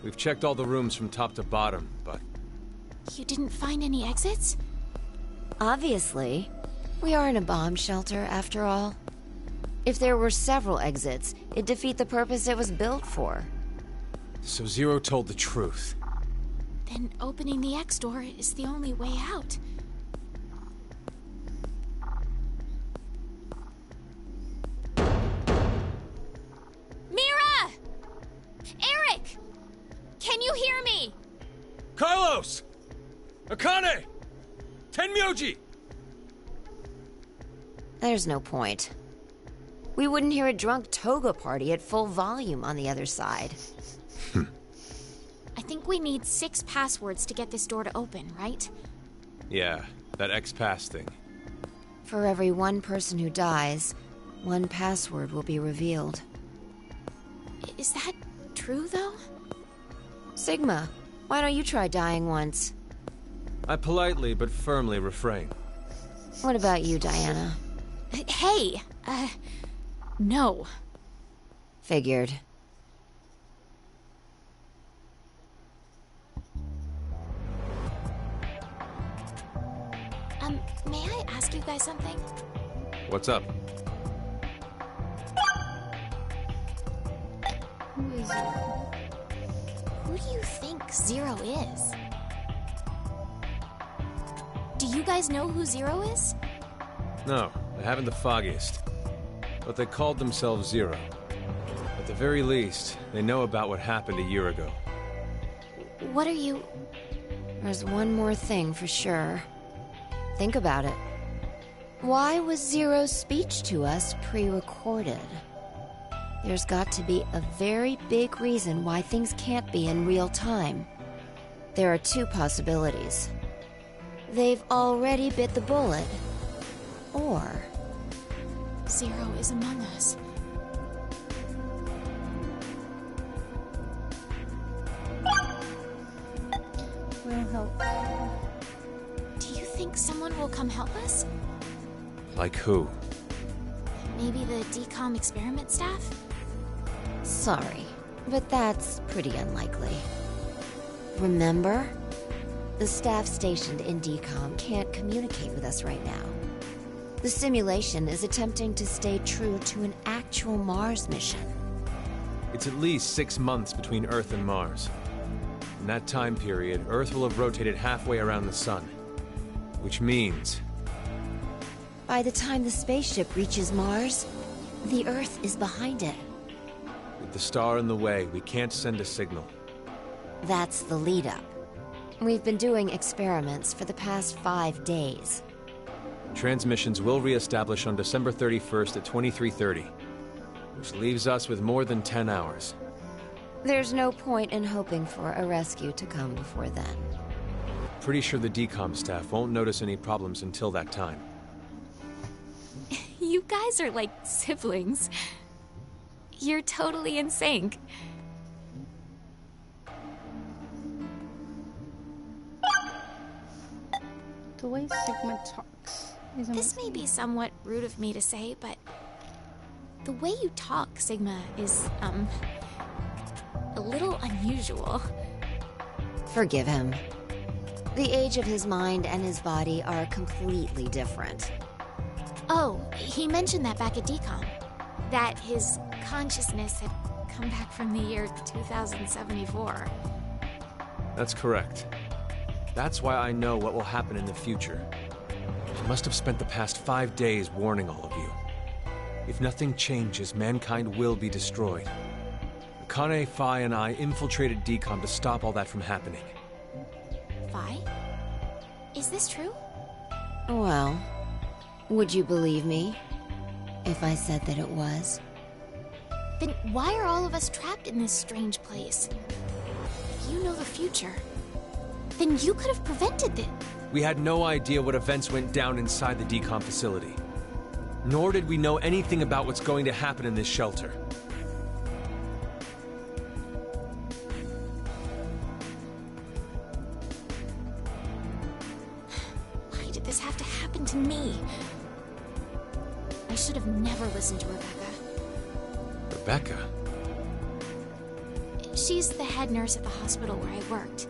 We've checked all the rooms from top to bottom, but... You didn't find any exits? Obviously. We are in a bomb shelter, after all. If there were several exits, it'd defeat the purpose it was built for. So Zero told the truth. Then opening the X door is the only way out. Mira! Eric! Zeros! Akane! Tenmyoji! There's no point. We wouldn't hear a drunk toga party at full volume on the other side. I think we need 6 passwords to get this door to open, right? Yeah, that X-Pass thing. For every one person who dies, one password will be revealed. Is that true, though? Sigma, why don't you try dying once? I politely but firmly refrain. What about you, Diana? Hey! No. Figured. May I ask you guys something? What's up? Who is Zero? Who do you think Zero is? Do you guys know who Zero is? No, I haven't the foggiest. But they called themselves Zero. At the very least, they know about what happened a year ago. What are you... There's one more thing for sure. Think about it. Why was Zero's speech to us pre-recorded? There's got to be a very big reason why things can't be in real time. There are 2 possibilities. They've already bit the bullet. Or... Zero is among us. We'll help. Do you think someone will come help us? Like who? Maybe the DCOM experiment staff? Sorry, but that's pretty unlikely. Remember? The staff stationed in DCOM can't communicate with us right now. The simulation is attempting to stay true to an actual Mars mission. It's at least 6 months between Earth and Mars. In that time period, Earth will have rotated halfway around the Sun. Which means... By the time the spaceship reaches Mars, the Earth is behind it. with the star in the way, we can't send a signal. That's the lead-up. We've been doing experiments for the past 5 days. Transmissions will re-establish on December 31st at 23:30, which leaves us with more than 10 hours. There's no point in hoping for a rescue to come before then. Pretty sure the DCOM staff won't notice any problems until that time. You guys are like siblings. You're totally in sync. The way Sigma talks is This may be somewhat rude of me to say, but the way you talk, Sigma, is, a little unusual. Forgive him. The age of his mind and his body are completely different. Oh, he mentioned that back at DCOM. That his consciousness had come back from the year 2074. That's correct. That's why I know what will happen in the future. I must have spent the past 5 days warning all of you. If nothing changes, mankind will be destroyed. Akane, Phi, and I infiltrated DCOM to stop all that from happening. Phi? Is this true? Well, would you believe me if I said that it was? Then why are all of us trapped in this strange place? If you know the future, then you could have prevented it. We had no idea what events went down inside the DCOM facility. Nor did we know anything about what's going to happen in this shelter. Why did this have to happen to me? I should have never listened to Rebecca. Rebecca? She's the head nurse at the hospital where I worked.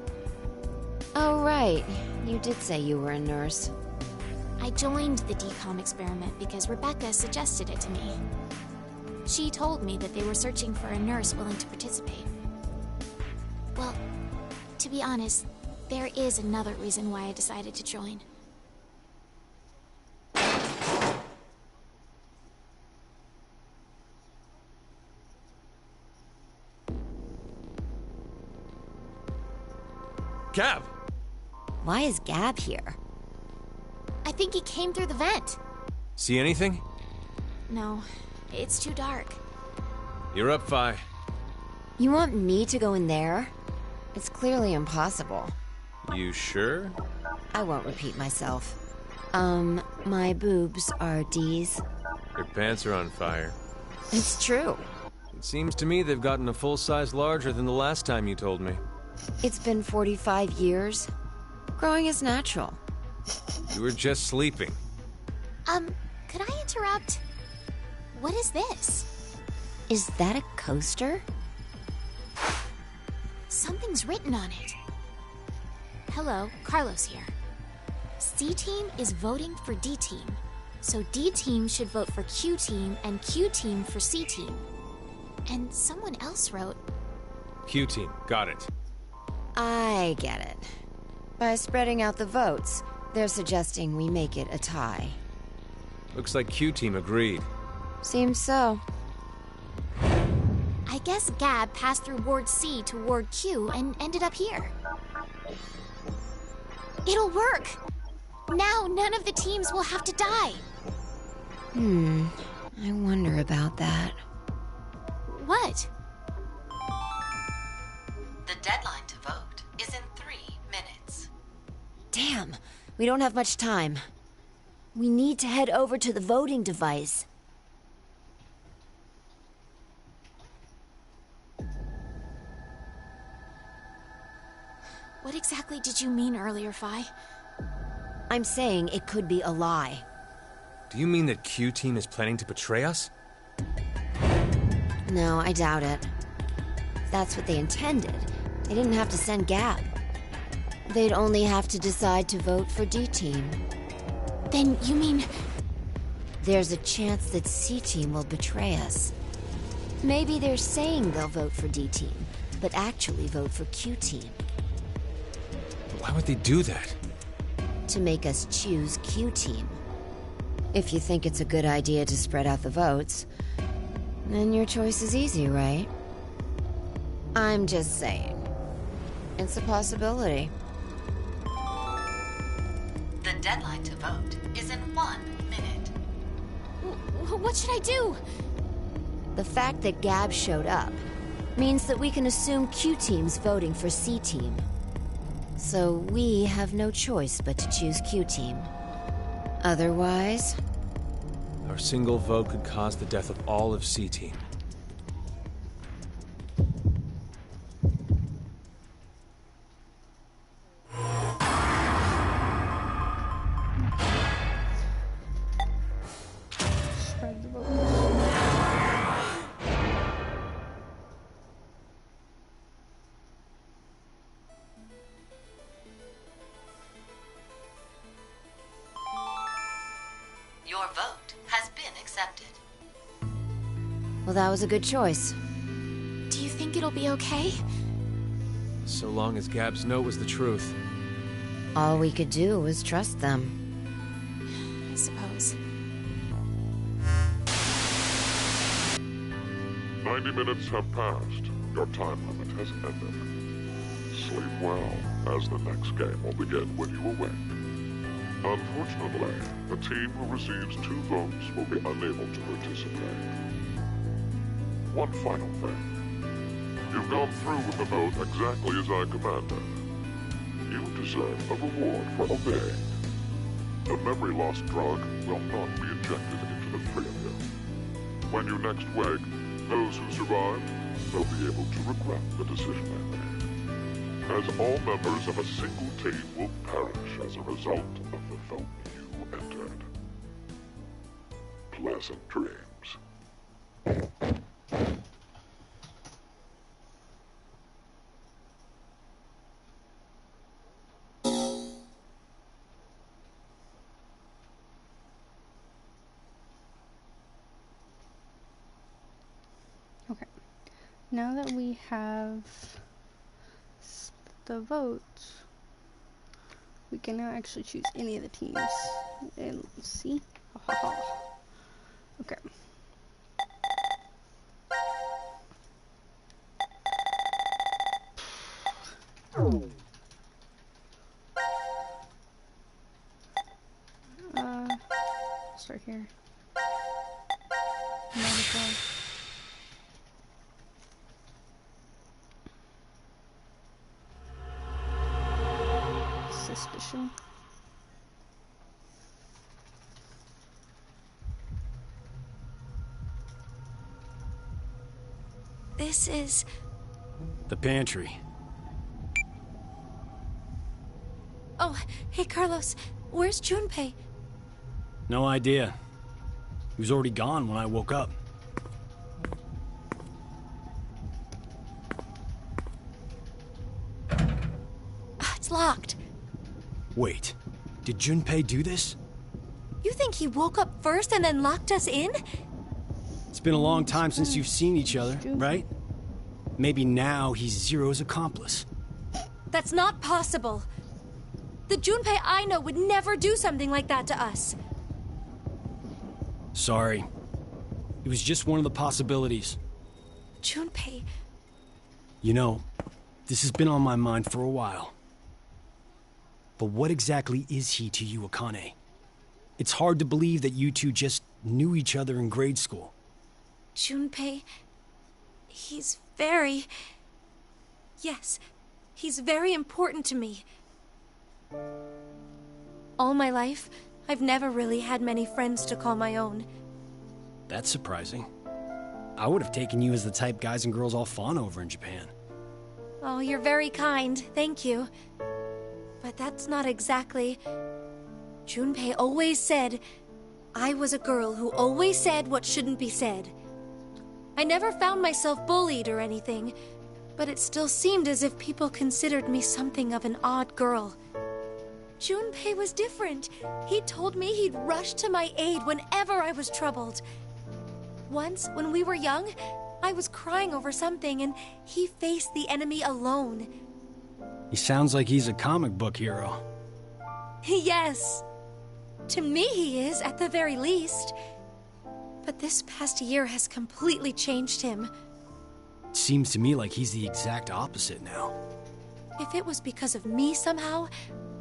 Oh, right. You did say you were a nurse. I joined the DCOM experiment because Rebecca suggested it to me. She told me that they were searching for a nurse willing to participate. Well, to be honest, there is another reason why I decided to join. Gab! Why is Gab here? I think he came through the vent. See anything? No, it's too dark. You're up, Fi. You want me to go in there? It's clearly impossible. You sure? I won't repeat myself. My boobs are D's. Your pants are on fire. It's true. It seems to me they've gotten a full size larger than the last time you told me. It's been 45 years. Growing is natural. You were just sleeping. Could I interrupt? What is this? Is that a coaster? Something's written on it. Hello, Carlos here. C-Team is voting for D-Team. So D-Team should vote for Q-Team and Q-Team for C-Team. And someone else wrote... Q-Team, got it. I get it. By spreading out the votes, they're suggesting we make it a tie. Looks like Q-Team agreed. Seems so. I guess Gab passed through Ward C to Ward Q and ended up here. It'll work! Now none of the teams will have to die! I wonder about that. What? The deadline to vote is in 3 minutes. Damn, we don't have much time. We need to head over to the voting device. What exactly did you mean earlier, Fi? I'm saying it could be a lie. Do you mean that Q-Team is planning to betray us? No, I doubt it. If that's what they intended, they didn't have to send Gab. They'd only have to decide to vote for D-Team. Then you mean... There's a chance that C-Team will betray us. Maybe they're saying they'll vote for D-Team, but actually vote for Q-Team. Why would they do that? To make us choose Q-Team. If you think it's a good idea to spread out the votes, then your choice is easy, right? I'm just saying. It's a possibility. The deadline to vote is in 1 minute. What should I do? The fact that Gab showed up means that we can assume Q-Team's voting for C-Team. So we have no choice but to choose Q-Team. Otherwise... Our single vote could cause the death of all of C-Team. Spread the vote. Your vote has been accepted. Well, that was a good choice. Do you think it'll be okay? So long as Gab's note was the truth. All we could do was trust them. I suppose. 90 minutes have passed. Your time limit has ended. Sleep well, as the next game will begin when you awake. Unfortunately, the team who receives 2 votes will be unable to participate. One final thing. You've gone through with the vote exactly as I commanded. You deserve a reward for obeying. The memory loss drug will not be injected into the 3 of you. When you next wake, those who survived will be able to regret the decision they made. As all members of a single team will perish as a result of the vote you entered. Pleasant dreams. Okay. Now that we have the votes, we can now actually choose any of the teams. And let's see. Ha, ha, ha. Okay. start here. Might as well. Suspicion. This is... The pantry. Oh, hey Carlos, where's Junpei? No idea. He was already gone when I woke up. It's locked. Wait, did Junpei do this? You think he woke up first and then locked us in? It's been a long time since you've seen each other, right? Maybe now he's Zero's accomplice. That's not possible. The Junpei I know would never do something like that to us. Sorry. It was just one of the possibilities. Junpei... You know, this has been on my mind for a while. But what exactly is he to you, Akane? It's hard to believe that you two just knew each other in grade school. Junpei... He's very... Yes, he's very important to me. All my life, I've never really had many friends to call my own. That's surprising. I would have taken you as the type guys and girls all fawn over in Japan. Oh, you're very kind, thank you. But that's not exactly... Junpei always said I was a girl who always said what shouldn't be said. I never found myself bullied or anything, but it still seemed as if people considered me something of an odd girl. Junpei was different. He told me he'd rush to my aid whenever I was troubled. Once, when we were young, I was crying over something and he faced the enemy alone. He sounds like he's a comic book hero. Yes. To me he is, at the very least. But this past year has completely changed him. It seems to me like he's the exact opposite now. If it was because of me somehow,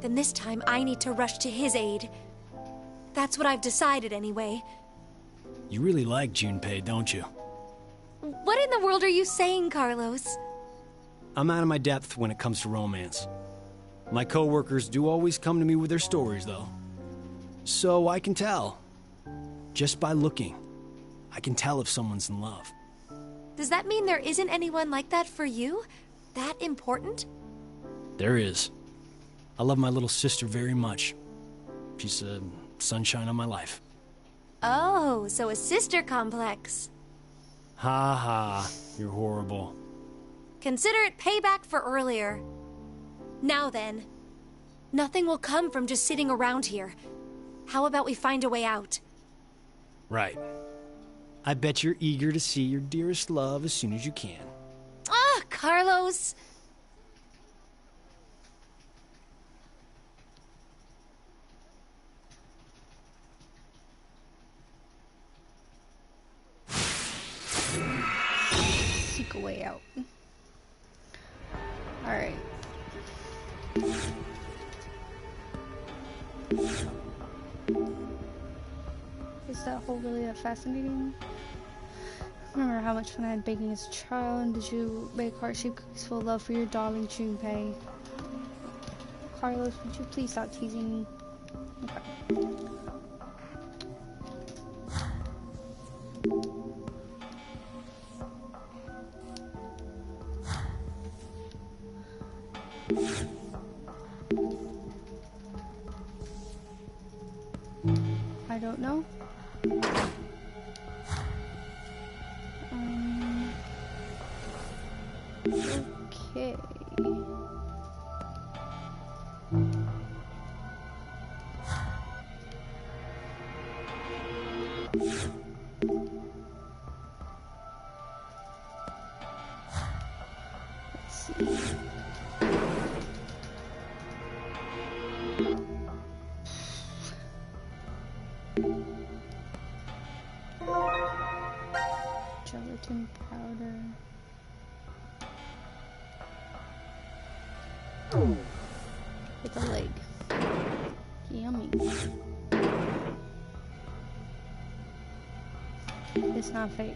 then this time I need to rush to his aid. That's what I've decided anyway. You really like Junpei, don't you? What in the world are you saying, Carlos? I'm out of my depth when it comes to romance. My coworkers do always come to me with their stories, though. So I can tell. Just by looking, I can tell if someone's in love. Does that mean there isn't anyone like that for you? That important? There is. I love my little sister very much. She's a sunshine on my life. Oh, so a sister complex. Ha ha, you're horrible. Consider it payback for earlier. Now then, nothing will come from just sitting around here. How about we find a way out? Right. I bet you're eager to see your dearest love as soon as you can. Ah, Carlos! Seek a way out. Alright. Is that hole really that fascinating? Remember how much fun I had baking as a child, and did you bake heart-shaped cookies full of love for your darling Junpei? Carlos, would you please stop teasing me? Okay. I don't know. Okay. Let's see. Gelatin powder. With a leg. Yummy. It's not fake.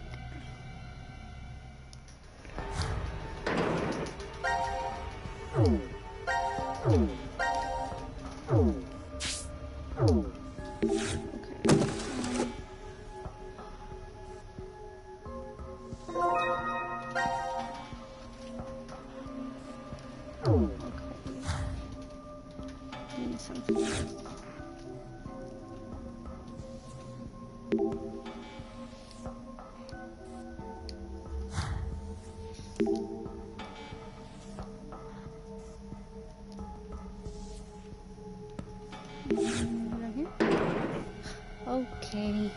Okay.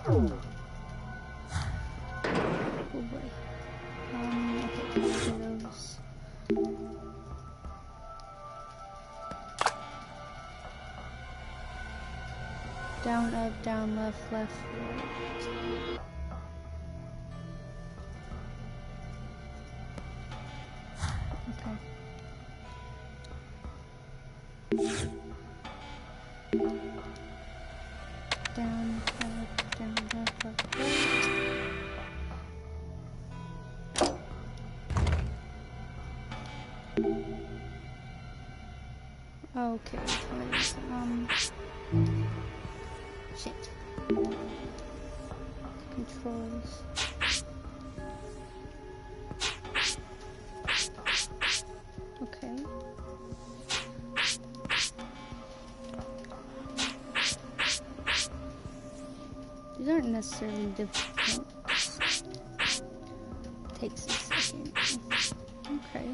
Oh boy. Okay, those. Down, up, down, left, left, right. Okay. Down, up, down, left, left, right. Okay, shit. Controls. Okay. These aren't necessarily difficult. Takes a second. Okay.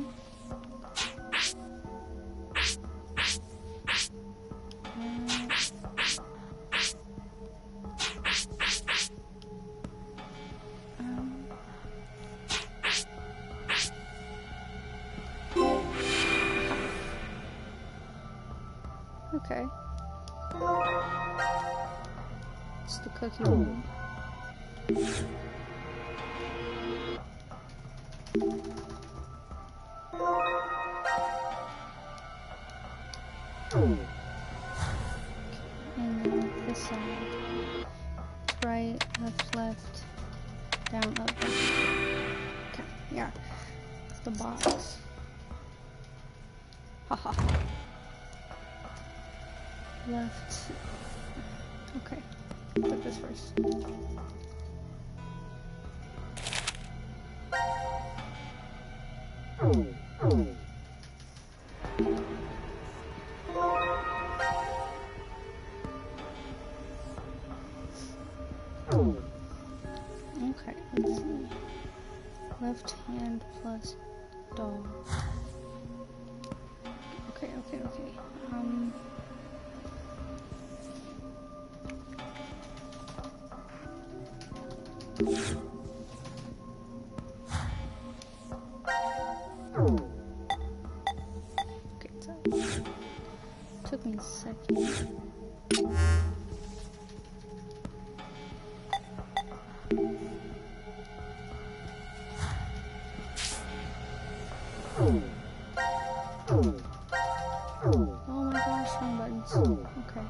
Okay. It's the cookie one. And then this side. Right, left, left, down, up, down. Okay, yeah. It's the box. Haha. Left. Okay. Put this first. Okay, let's see. Left hand plus doll. Okay. Okay, so took me a second. Oh my gosh, wrong buttons. Okay.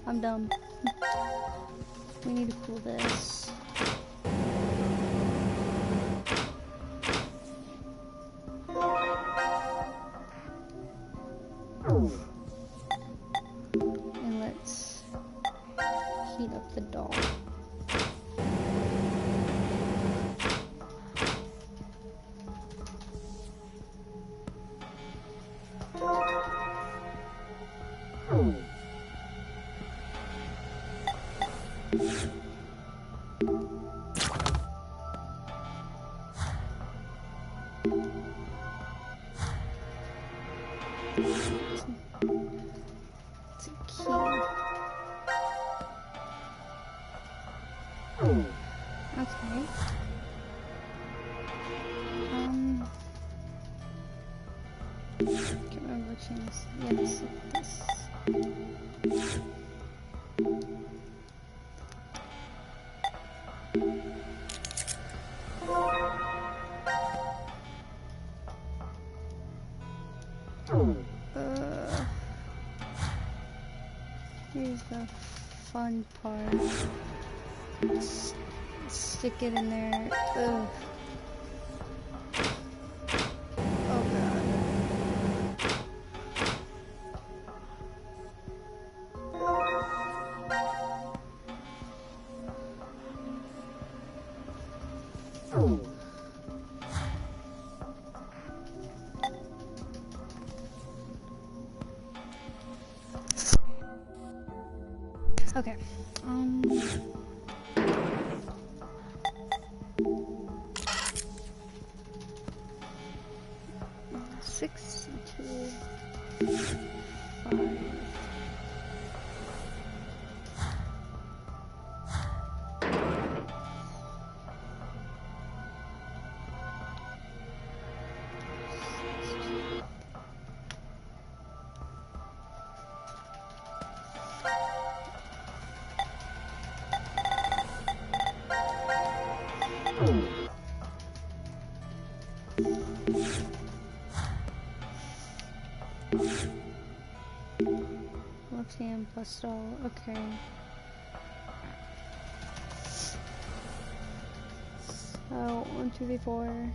I'm dumb. We need to cool this. And let's heat up the doll. It's a key. Okay. Can't remember which one is. Yes, this. Here's the fun part. Stick it in there. Ugh. Oh god. Okay. 6 to 5. Left hand plus all. Okay. So 1, 2, 3, 4.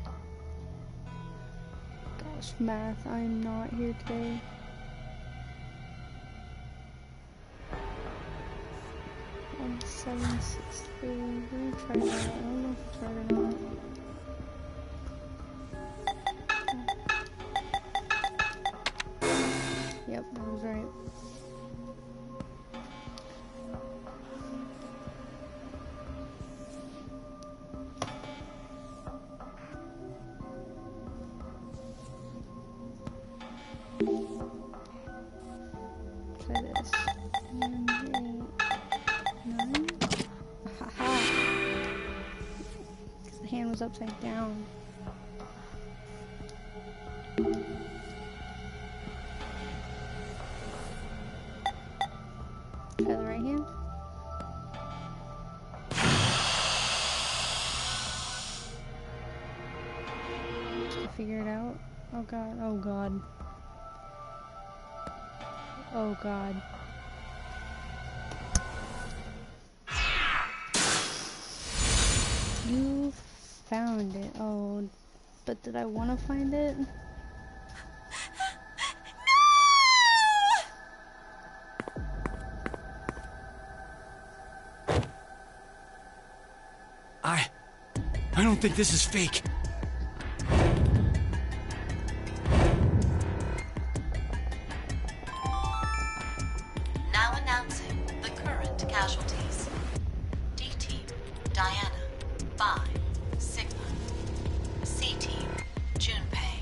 Gosh, math. I'm not here today. On 7, 6, 3. We're gonna try that. I don't know if it's right or not. Yep, I was right. Try this. 1, 8, 9. Haha. Because the hand was upside down. Try the right hand. Just to figure it out. Oh god, oh god. Oh god. You found it. Oh, but did I want to find it? I don't think this is fake. Now announcing the current casualties. D-Team, Diana, 5, Sigma. C-Team, Junpei.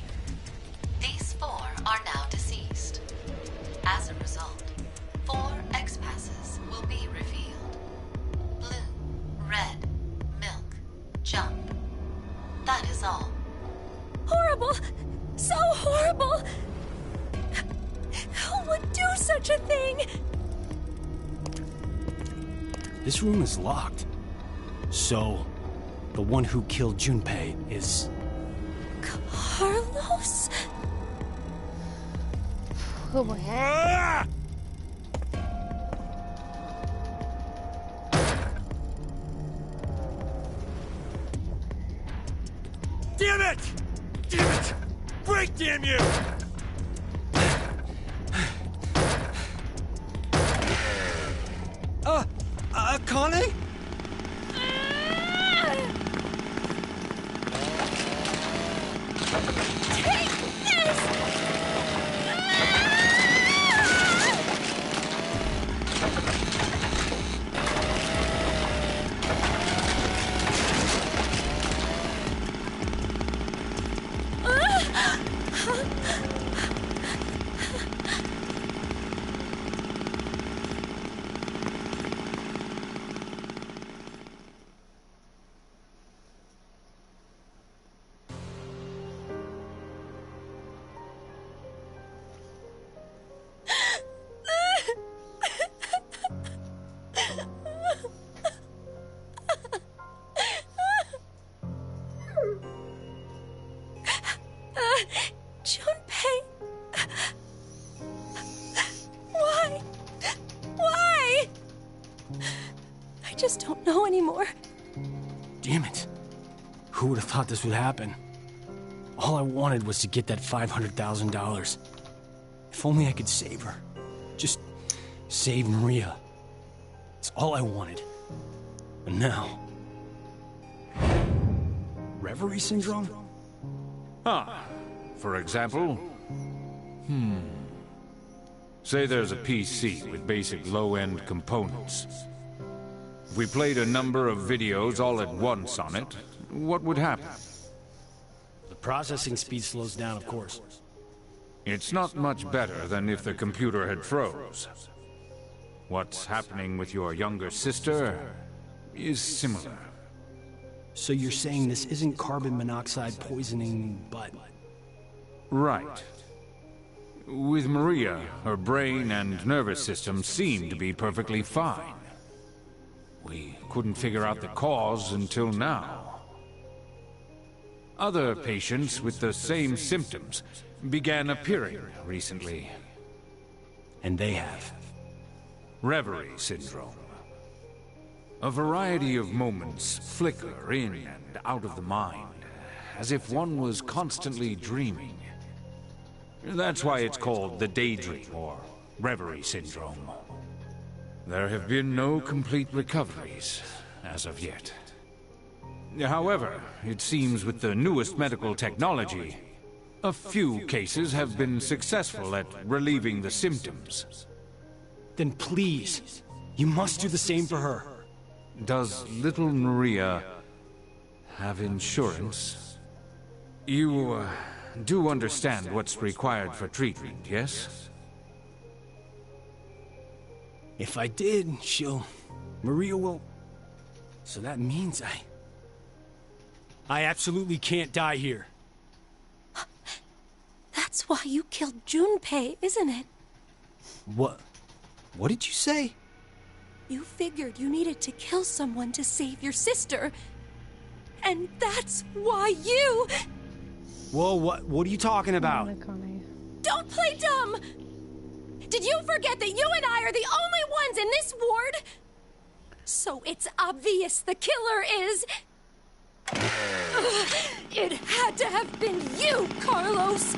These 4 are now deceased. As a result, 4 X-passes will be revealed. Blue, red, milk, jump. That is all. Horrible! So horrible! Who would do such a thing? This room is locked. So, the one who killed Junpei is... Carlos? Oh boy. Damn it! Damn it! Break, damn you! Connie? Take this! Junpei! Why? Why? I just don't know anymore. Damn it. Who would have thought this would happen? All I wanted was to get that $500,000. If only I could save her. Just save Maria. It's all I wanted. But now... Reverie syndrome? For example... Say there's a PC with basic low-end components. If we played a number of videos all at once on it, what would happen? The processing speed slows down, of course. It's not much better than if the computer had froze. What's happening with your younger sister is similar. So you're saying this isn't carbon monoxide poisoning, but... Right. With Maria, her brain and nervous system seemed to be perfectly fine. We couldn't figure out the cause until now. Other patients with the same symptoms began appearing recently. And they have? Reverie syndrome. A variety of moments flicker in and out of the mind, as if one was constantly dreaming. That's why it's called the daydream, or reverie syndrome. There have been no complete recoveries, as of yet. However, it seems with the newest medical technology, a few cases have been successful at relieving the symptoms. Then please, you must do the same for her. Does little Maria have insurance? You do understand what's required for treatment, yes? If I did, Maria will... So that means I absolutely can't die here. That's why you killed Junpei, isn't it? What did you say? You figured you needed to kill someone to save your sister. And that's why you... Whoa, what are you talking about? Don't play dumb! Did you forget that you and I are the only ones in this ward? So it's obvious the killer is... It had to have been you, Carlos!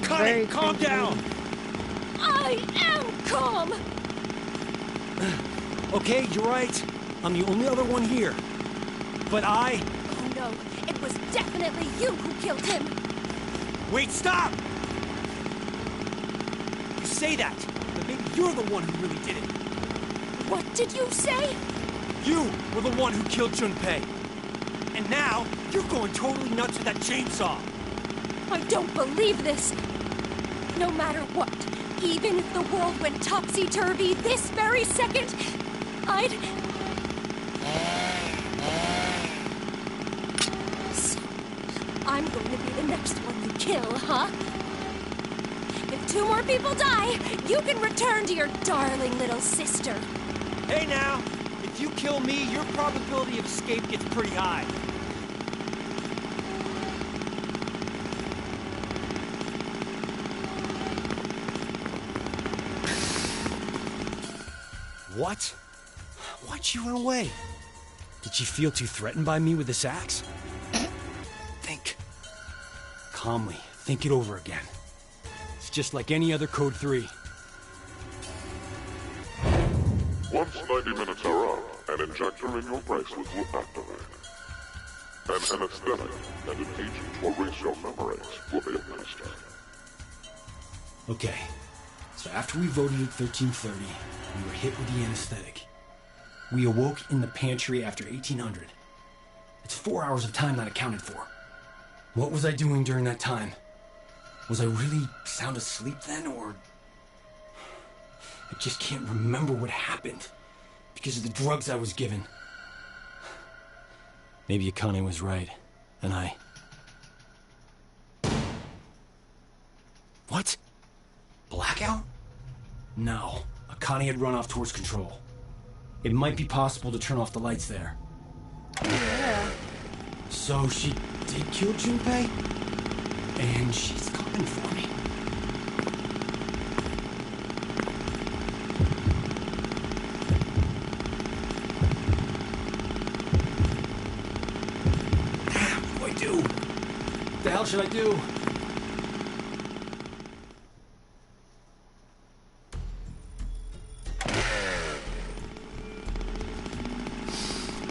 Connie, calm down! I am calm! Okay, you're right. I'm the only other one here. But I... Oh no, it was definitely you who killed him! Wait, stop! You say that, but maybe you're the one who really did it. What did you say? You were the one who killed Junpei. And now, you're going totally nuts with that chainsaw. I don't believe this. No matter what, even if the world went topsy-turvy this very second, I'd... So, I'm going to be the next one you kill, huh? If 2 more people die, you can return to your darling little sister. Hey now, if you kill me, your probability of escape gets pretty high. What? Why'd you run away? Did you feel too threatened by me with this axe? Think. Calmly, think it over again. It's just like any other Code 3. Once 90 minutes are up, an injector in your bracelet will activate. An anesthetic and an agent to erase your memories will be administered. Okay, so after we voted at 1330, we were hit with the anesthetic. We awoke in the pantry after 1800. It's 4 hours of time not accounted for. What was I doing during that time? Was I really sound asleep then, or... I just can't remember what happened because of the drugs I was given. Maybe Akane was right, and I... What? Blackout? No. Akane had run off towards control. it might be possible to turn off the lights there. Yeah. So she did kill Junpei? And she's coming for me. What do I do? What the hell should I do?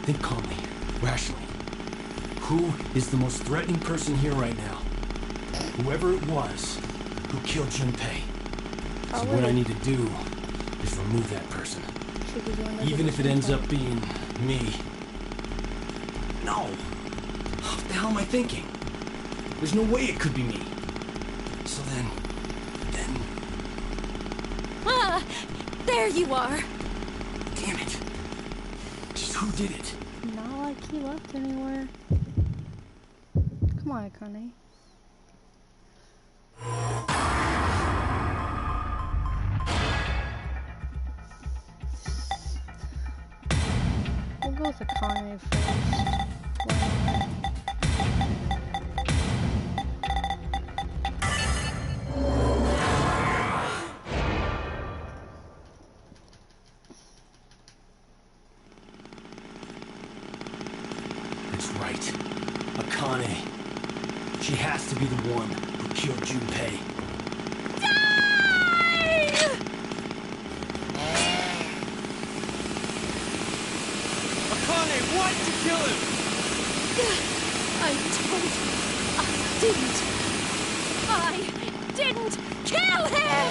Think calmly, rationally. Who is the most threatening person here right now? Whoever it was who killed Junpei. So what I need to do is remove that person. Even if it ends up being me. No! What the hell am I thinking? There's no way it could be me. So then... Ah! There you are! Damn it. Just who did it? Not like he left anywhere. Come on, Akane. We'll go with Akane first. That's right. Akane. She has to be the one who killed Junpei. Akane, why'd you kill him? I told you I didn't kill him!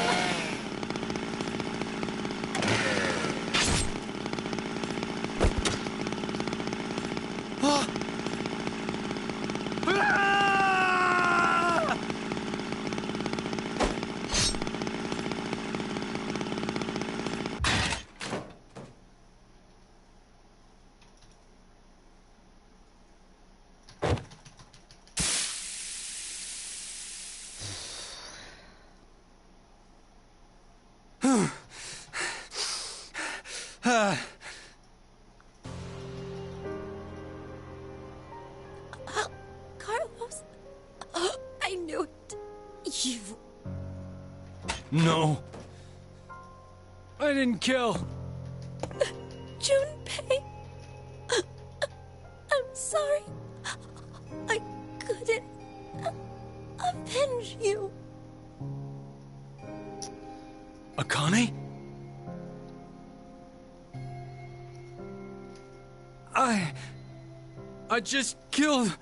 Carlos, I knew it. You... No. I didn't kill. Junpei. I'm sorry. I couldn't avenge you. Akane? I just killed...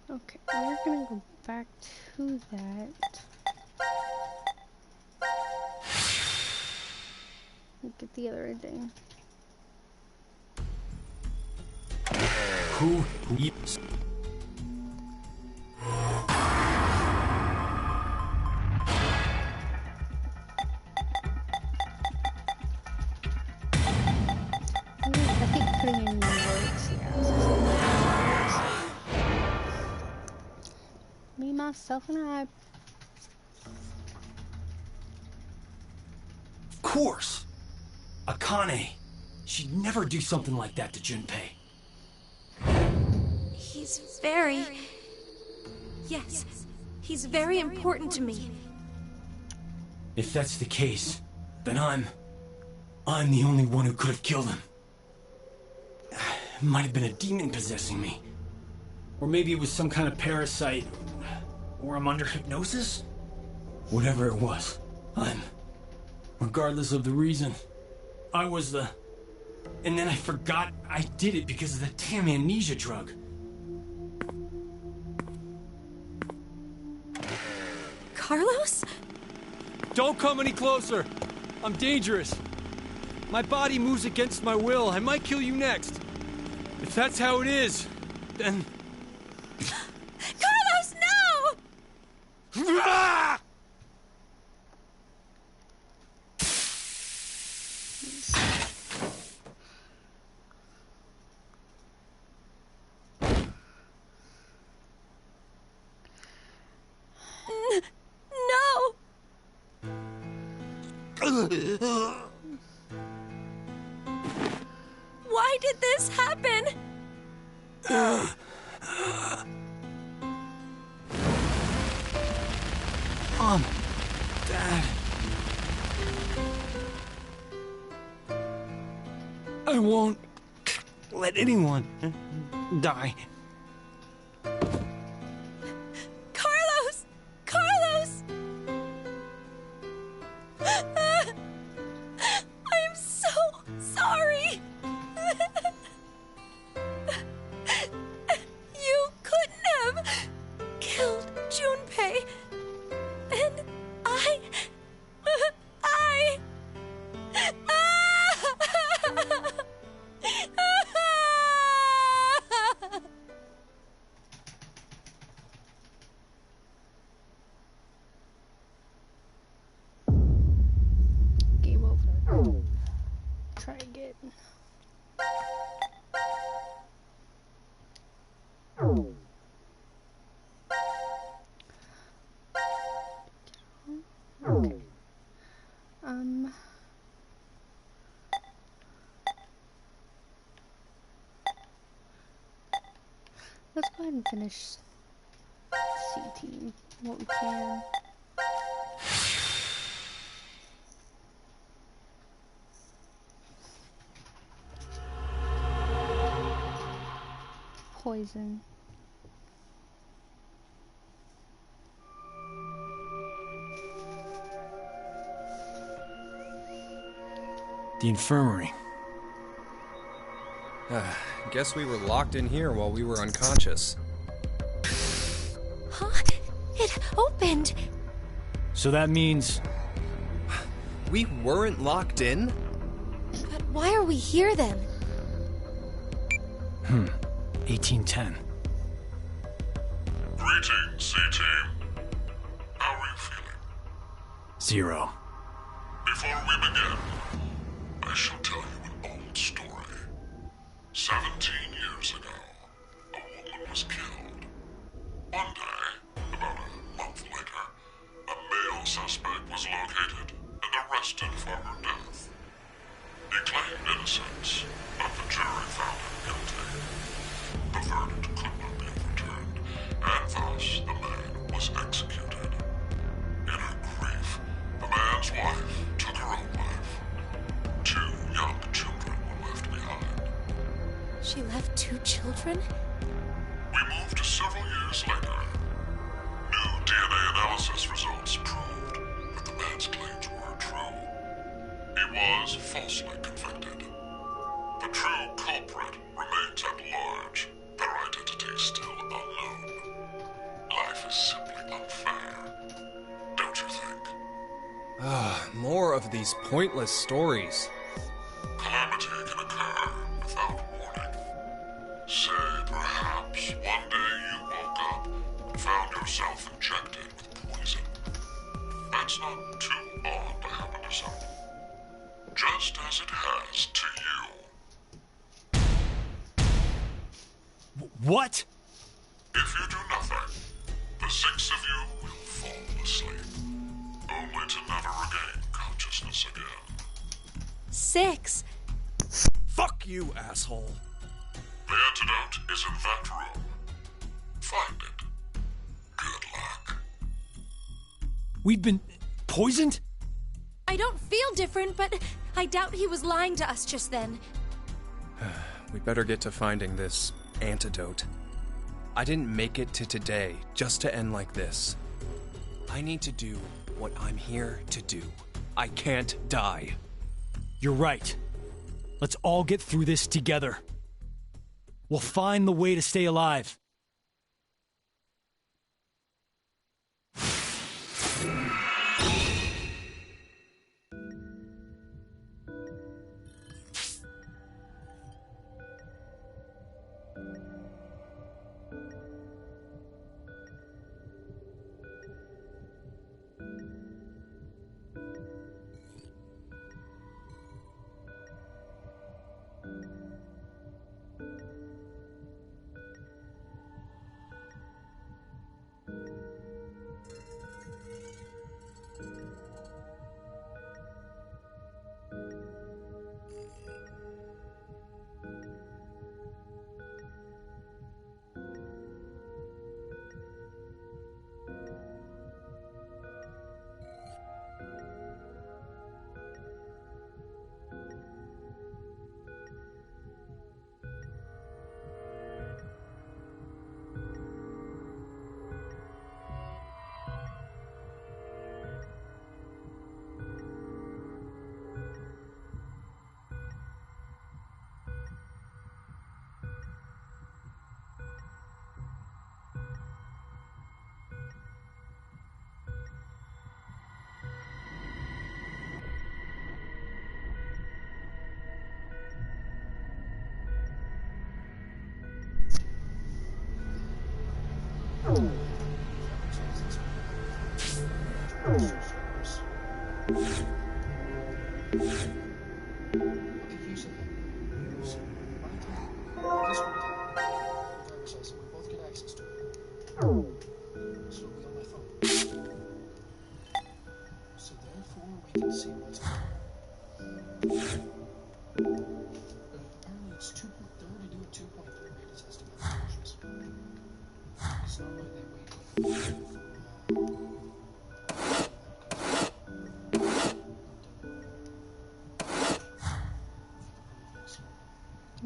Okay, we're gonna go back to that. Get the other ending. Who eats? I think putting in words, yeah. Me, myself, and I. Of course! Akane! She'd never do something like that to Junpei. He's very... Yes, he's very important to me. If that's the case, then I'm the only one who could have killed him. It might have been a demon possessing me. Or maybe it was some kind of parasite. Or I'm under hypnosis? Whatever it was, regardless of the reason, I was the... And then I forgot I did it because of that damn amnesia drug. Carlos? Don't come any closer. I'm dangerous. My body moves against my will. I might kill you next. If that's how it is, then... Carlos, no! Why did this happen? Mom, Dad. I won't let anyone die. Carlos! Carlos! I'm so sorry. You couldn't have killed Junpei. And I... Game over. Try again. Okay. Let's go ahead and finish C team what we can. Poison. The infirmary. Guess we were locked in here while we were unconscious. Huh? It opened! So that means... We weren't locked in? But why are we here then? 1810. Greetings, C-Team. How are you feeling? 0. Before we begin, I shall tell you an old story. 17 years ago, a woman was killed. One day, about a month later, a male suspect was located and arrested for her death. He claimed innocence, but the jury found him guilty. The verdict could not be overturned, and thus the man was executed. In her grief, the man's wife took her own life. 2 young children were left behind. She left 2 children? We moved to several years later. New DNA analysis results proved that the man's claims were true. He was falsely convicted. The true culprit remains at large, their identity still unknown. Life is simply unfair, don't you think? More of these pointless stories. Calamity can occur without warning. Say, perhaps one day you woke up and found yourself injected with poison. That's not too odd to happen to someone. Just as it has to you. What? If you do nothing, the 6 of you will fall asleep, only to never regain consciousness again. 6? Fuck you, asshole. The antidote is in that room. Find it. Good luck. We've been poisoned? I don't feel different, but I doubt he was lying to us just then. We better get to finding this antidote. I didn't make it to today just to end like this. I need to do what I'm here to do. I can't die. You're right. Let's all get through this together. We'll find the way to stay alive.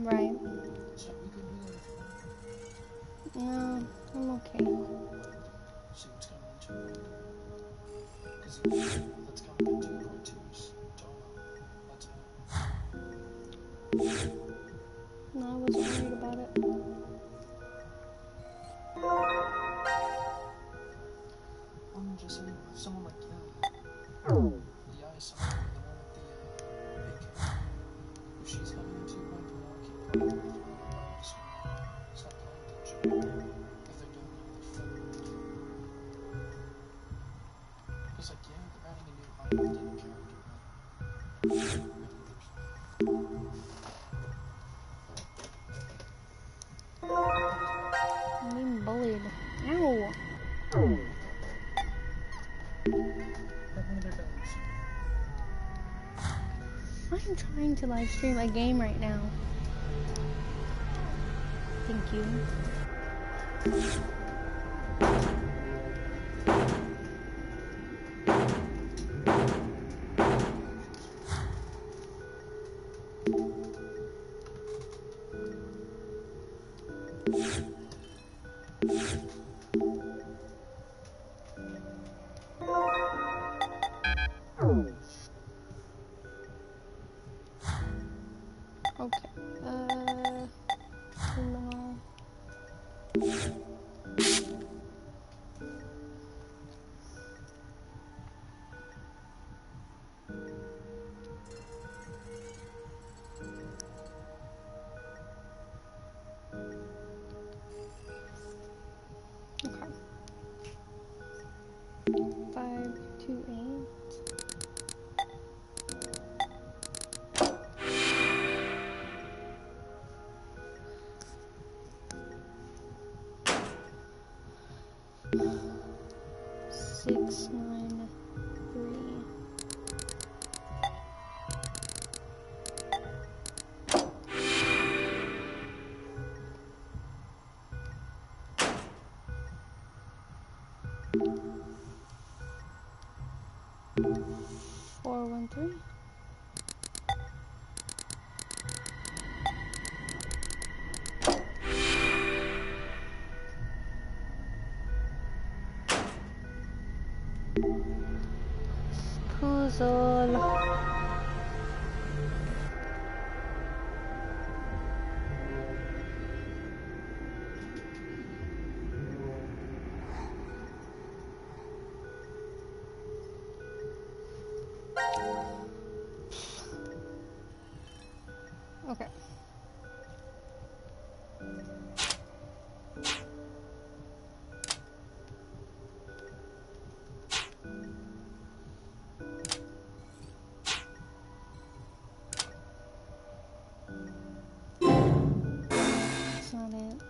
Right. No, I'm okay. No, I wasn't worried about it. I'm just saying, someone like the someone, the one with the big hair. If she's having a 2.0, I can't probably stop playing attention. If they're doing it with because, like, yeah, they're adding a new island and character, I'm being bullied. Ow! I'm trying to live stream a game right now. Thank you. Puzzle. Okay. That's not it.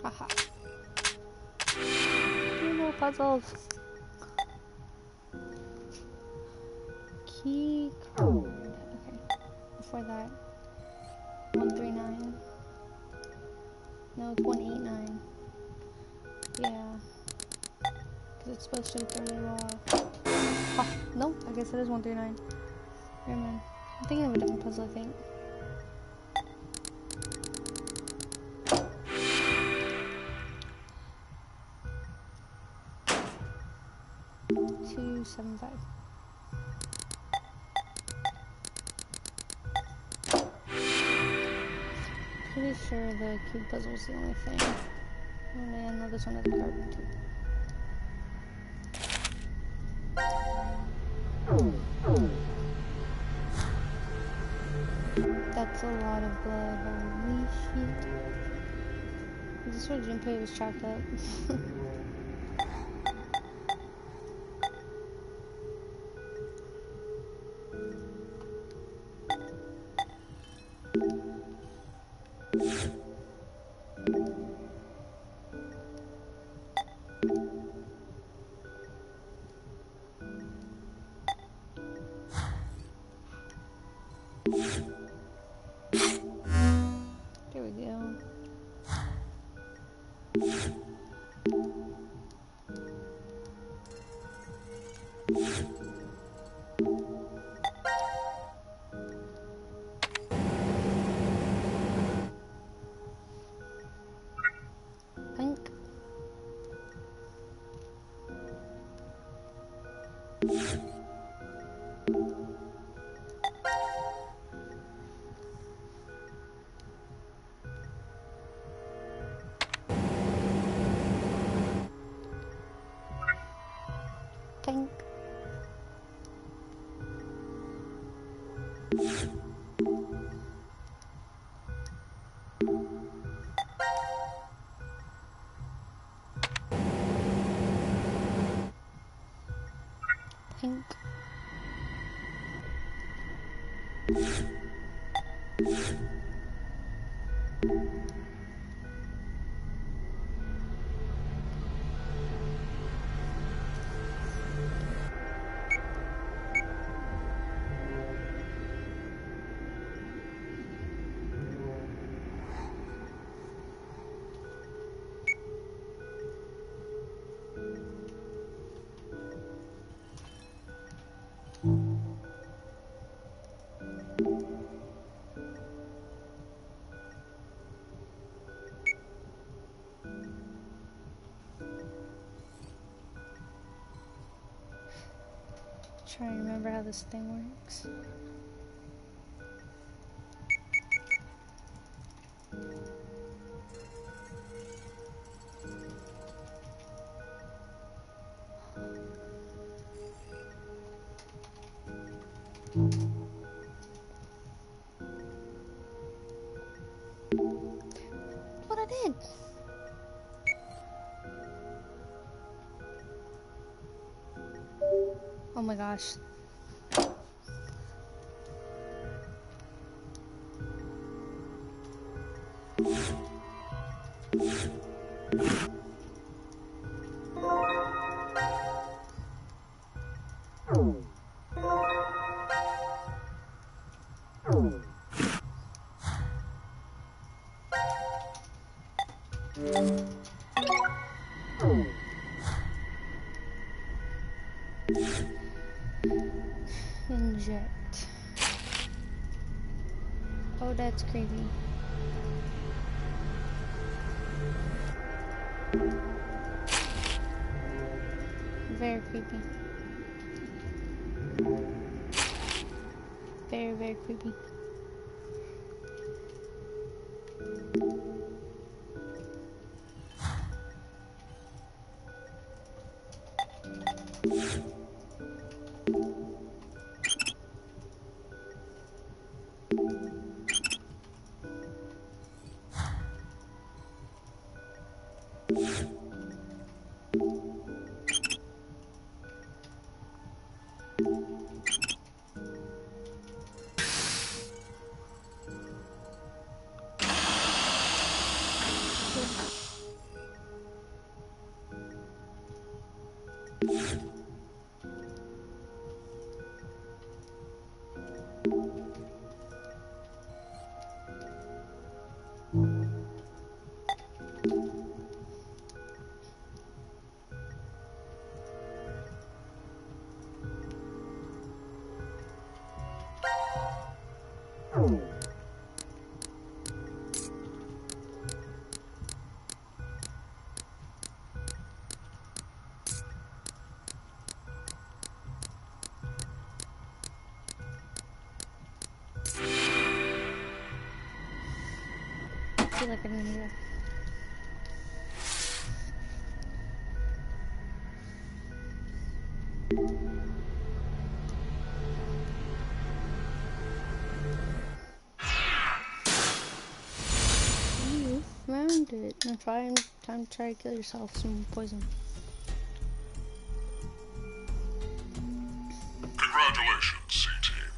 Haha. Puzzles. Key code. Okay. Before that. 139. No, it's 189. Yeah. Because it's supposed to be 30 raw. Oh, no. I guess it is 139. Never mind. I'm thinking of a different puzzle, I think. 275. Pretty sure the cube puzzle is the only thing. Oh man, no, this one has a card too. That's That's a lot of blood. Holy shit. Is this where Junpei was chopped up? There we go. Pink. Pink. Pink. Trying to remember how this thing works. What I did? Oh my gosh. Inject. Oh, that's creepy. Very creepy. Very, very creepy. I feel like I didn't hear. it. Then time to try to kill yourself. Some poison. Congratulations, C-Team.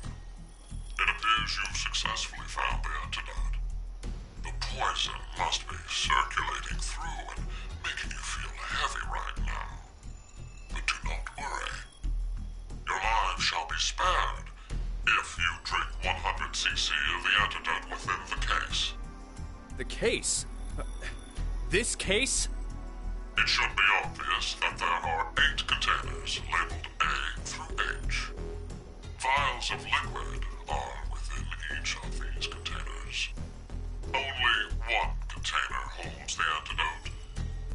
It appears you've successfully found the antidote. The poison must be circulating through and making you feel heavy right now. But do not worry. Your lives shall be spared if you drink 100 cc of the antidote within the case. The case? This case? It should be obvious that there are 8 containers labeled A through H. Vials of liquid are within each of these containers. Only one container holds the antidote.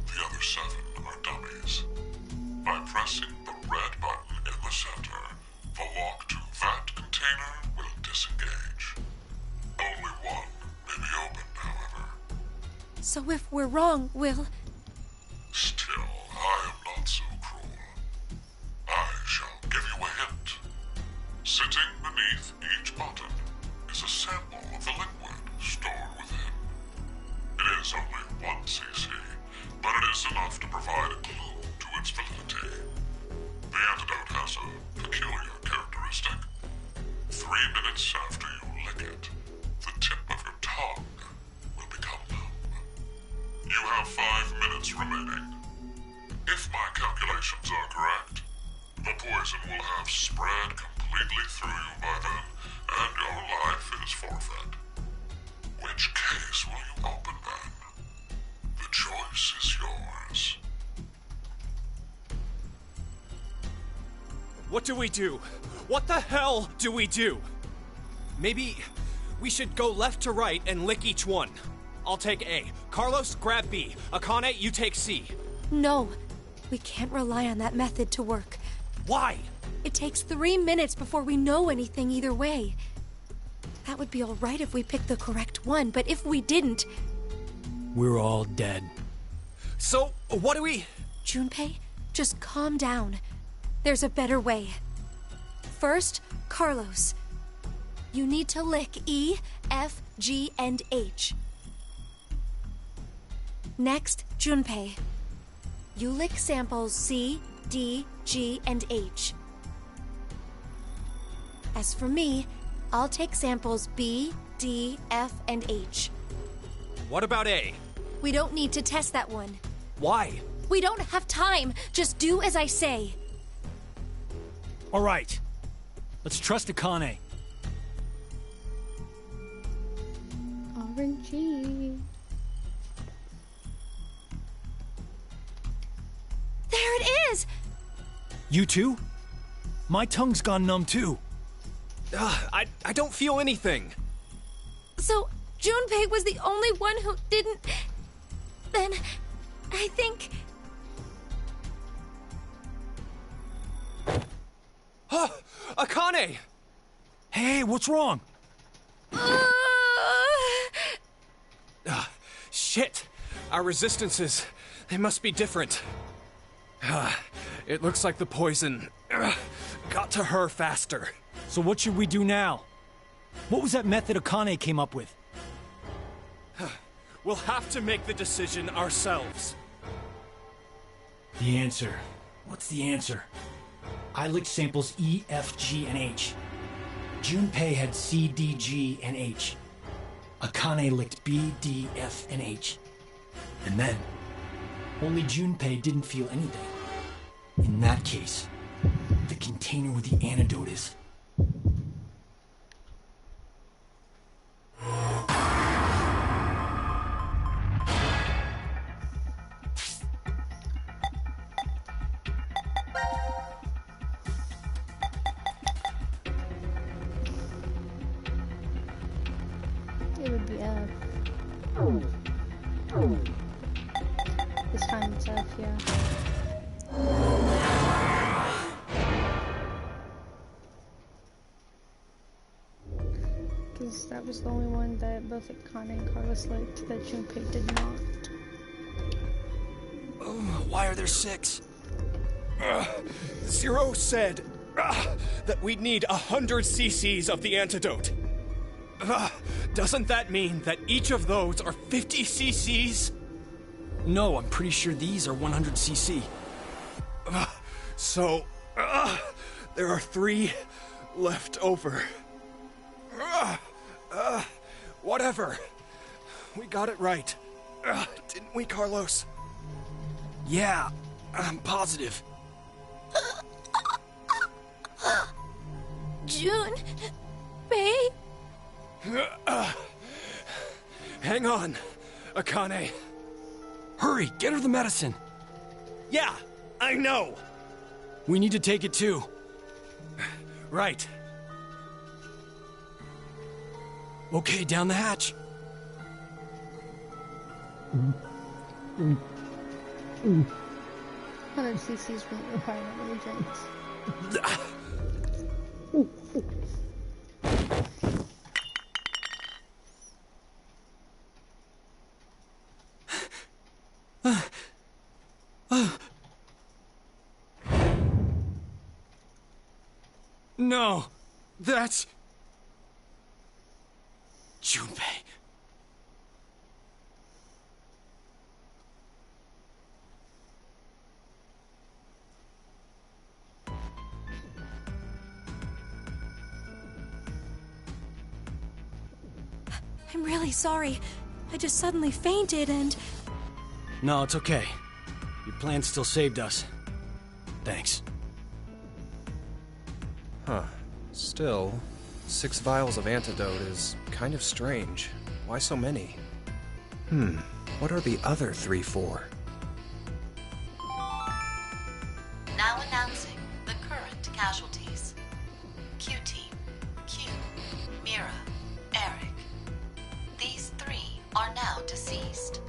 The other 7 are dummies. By pressing the red button in the center, the lock to that container will disengage. Only one may be opened, however. So if we're wrong, we'll... Still, I am not so cruel. I shall give you a hint. Sitting beneath each button is a sample of the liquid stored within. It is only 1 cc, but it is enough to provide a clue to its validity. The antidote has a peculiar characteristic. 3 minutes after you lick it, the tip of your tongue will become numb. You have 5 minutes remaining. If my calculations are correct, the poison will have spread completely through you by then, and your life is forfeit. Which case will you open then? The choice is yours. What do we do? What the hell do we do? Maybe we should go left to right and lick each one. I'll take A. Carlos, grab B. Akane, you take C. No. We can't rely on that method to work. Why? It takes 3 minutes before we know anything either way. That would be all right if we picked the correct one, but if we didn't... We're all dead. So, what do we... Junpei, just calm down. There's a better way. First, Carlos. You need to lick E, F, G, and H. Next, Junpei. You lick samples C, D, G, and H. As for me, I'll take samples B, D, F, and H. What about A? We don't need to test that one. Why? We don't have time. Just do as I say. All right. Let's trust Akane. RNG. There it is! You too? My tongue's gone numb too. I don't feel anything. So, Junpei was the only one who didn't... Then, I think... Akane! Hey, what's wrong? Shit! Our resistances, they must be different. It looks like the poison got to her faster. So what should we do now? What was that method Akane came up with? We'll have to make the decision ourselves. The answer. What's the answer? I licked samples E, F, G, and H. Junpei had C, D, G, and H. Akane licked B, D, F, and H. And then, only Junpei didn't feel anything. In that case, the container with the antidote is... It would be this time it's F, yeah. Because that was the only one that both Akane and Carlos liked that Junpei did not. Why are there 6? Zero said that we'd need 100 cc's of the antidote. Doesn't that mean that each of those are 50 cc's? No, I'm pretty sure these are 100cc. So, there are 3 left over. Whatever. We got it right. Didn't we, Carlos? Yeah, I'm positive. Junpei? Hang on, Akane. Hurry, get her the medicine. Yeah, I know. We need to take it too. Right. Okay, down the hatch. 100cc's really require that many drinks. No, that's... Junpei. I'm really sorry. I just suddenly fainted and... No, it's okay. Your plan still saved us. Thanks. Huh. Still, 6 vials of antidote is kind of strange. Why so many? What are the other 3 for? Now announcing the current casualties. Q-Team, Q, Mira, Eric. These 3 are now deceased.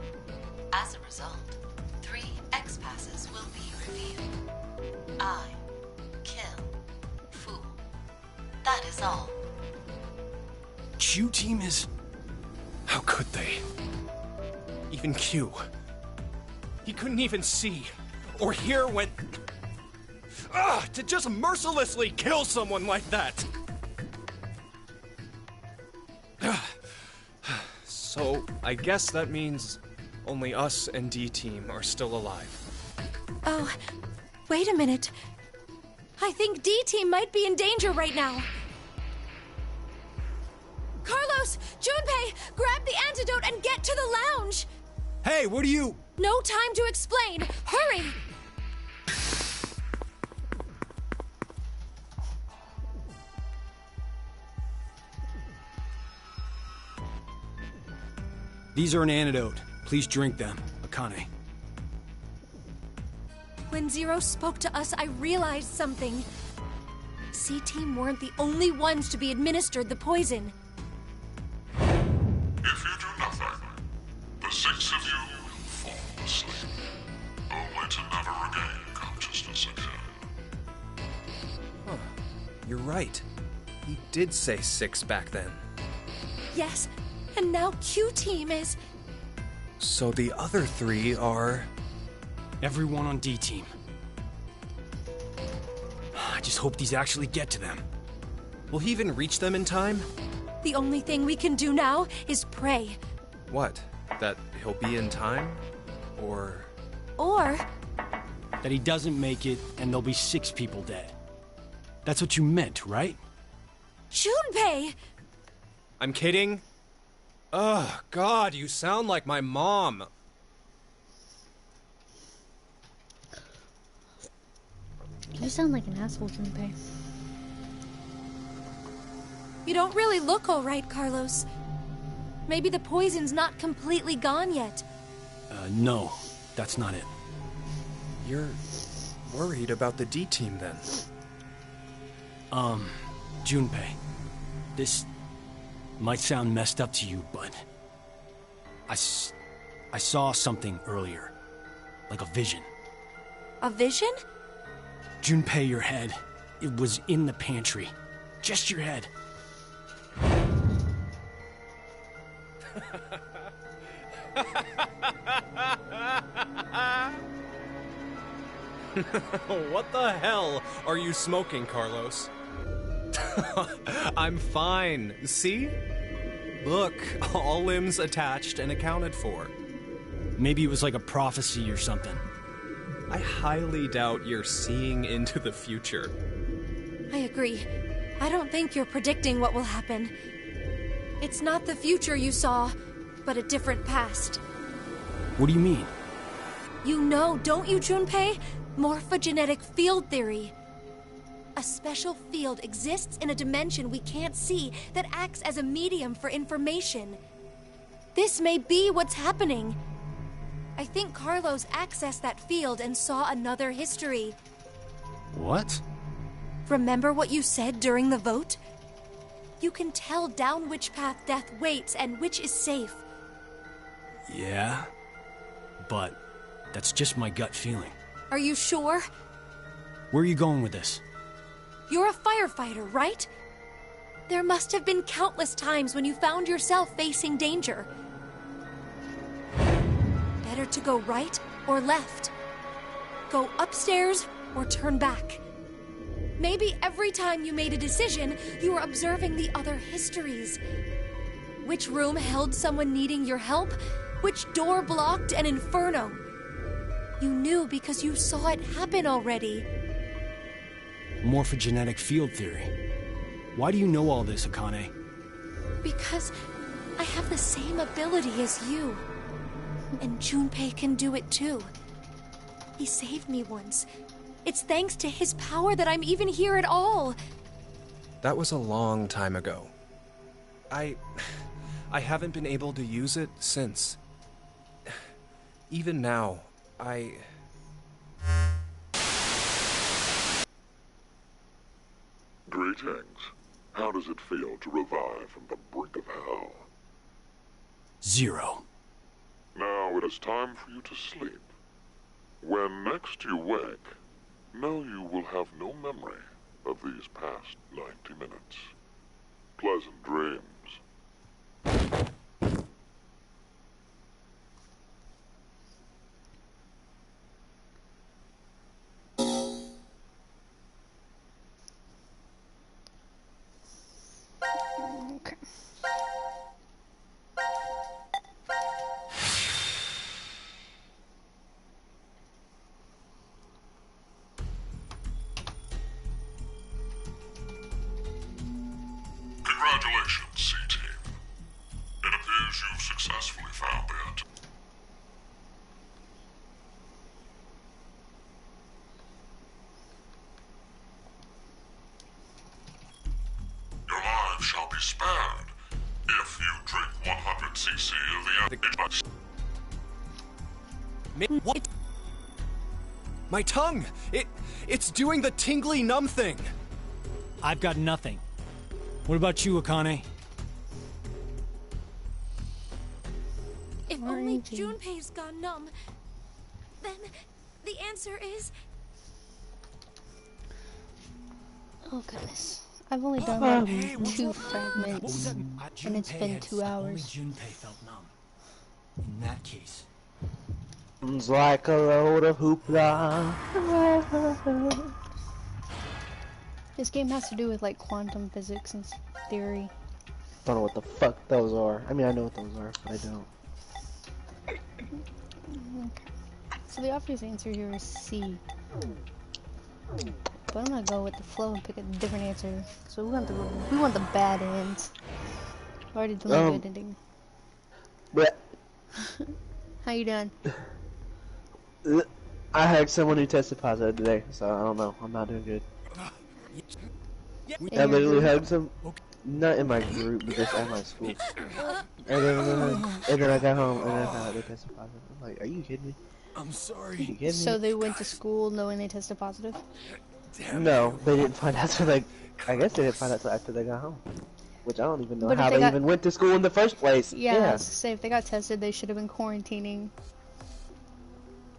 As a result, 3 X-passes will be revealed. I, kill, fool. That is all. Q-Team is... How could they? Even Q. He couldn't even see or hear when... to just mercilessly kill someone like that! So, I guess that means only us and D-Team are still alive. Oh, wait a minute. I think D-Team might be in danger right now. Carlos! Junpei! Grab the antidote and get to the lounge! Hey, what are you... No time to explain! Hurry! These are an antidote. Please drink them, Akane. When Zero spoke to us, I realized something. C-Team weren't the only ones to be administered the poison. If you do nothing, the 6 of you will fall asleep, only to never regain consciousness again. Huh. You're right. He did say 6 back then. Yes, and now Q-Team is... So the other 3 are... Everyone on D-Team. I just hope these actually get to them. Will he even reach them in time? The only thing we can do now is pray. What? That he'll be in time? Or... Or... That he doesn't make it, and there'll be 6 people dead. That's what you meant, right? Junpei! I'm kidding? Ugh, God, you sound like my mom. You sound like an asshole, Junpei. You don't really look all right, Carlos. Maybe the poison's not completely gone yet. No, that's not it. You're worried about the D-Team then? Junpei, this might sound messed up to you, but I saw something earlier, like a vision. A vision? Junpei, your head. It was in the pantry. Just your head. What the hell are you smoking, Carlos? I'm fine. See? Look, all limbs attached and accounted for. Maybe it was like a prophecy or something. I highly doubt you're seeing into the future. I agree. I don't think you're predicting what will happen. It's not the future you saw, but a different past. What do you mean? You know, don't you, Junpei? Morphogenetic field theory. A special field exists in a dimension we can't see that acts as a medium for information. This may be what's happening. I think Carlos accessed that field and saw another history. What? Remember what you said during the vote? You can tell down which path death waits and which is safe. Yeah, but that's just my gut feeling. Are you sure? Where are you going with this? You're a firefighter, right? There must have been countless times when you found yourself facing danger. Better to go right or left? Go upstairs or turn back? Maybe every time you made a decision, you were observing the other histories. Which room held someone needing your help? Which door blocked an inferno? You knew because you saw it happen already. Morphogenetic field theory. Why do you know all this, Akane? Because I have the same ability as you. And Junpei can do it too. He saved me once. It's thanks to his power that I'm even here at all. That was a long time ago. I haven't been able to use it since. Even now, Greetings. How does it feel to revive from the brink of hell? 0. Now it is time for you to sleep. When next you wake, know you will have no memory of these past 90 minutes. Pleasant dreams. Okay. Congratulations, C-Team. It appears you've successfully found it. Your lives shall be spared if you drink 100 cc of the What? My tongue! It's doing the tingly numb thing! I've got nothing. What about you, Akane? If only Junpei's gone numb, then the answer is... Oh goodness. I've only done like 2 fragments, and it's been 2 hours. Only Junpei felt numb. In that case. It's like a load of hoopla. This game has to do with like quantum physics and theory. Don't know what the fuck those are. I mean, I know what those are, but I don't. Okay. So the obvious answer here is C. But I'm gonna go with the flow and pick a different answer. So we want the bad ends. I already did my good ending. But how you doing? I had someone who tested positive today, so I don't know. I'm not doing good. I literally had some, not in my group, but just at my school. And then I got home and I found out they tested positive. I'm like, are you kidding me? I'm sorry. Are you kidding me? So they went to school knowing they tested positive? No, they didn't find out till I guess they didn't find out till after they got home. Which I don't even know But how they even went to school in the first place. Yeah, say if they got tested, they should have been quarantining.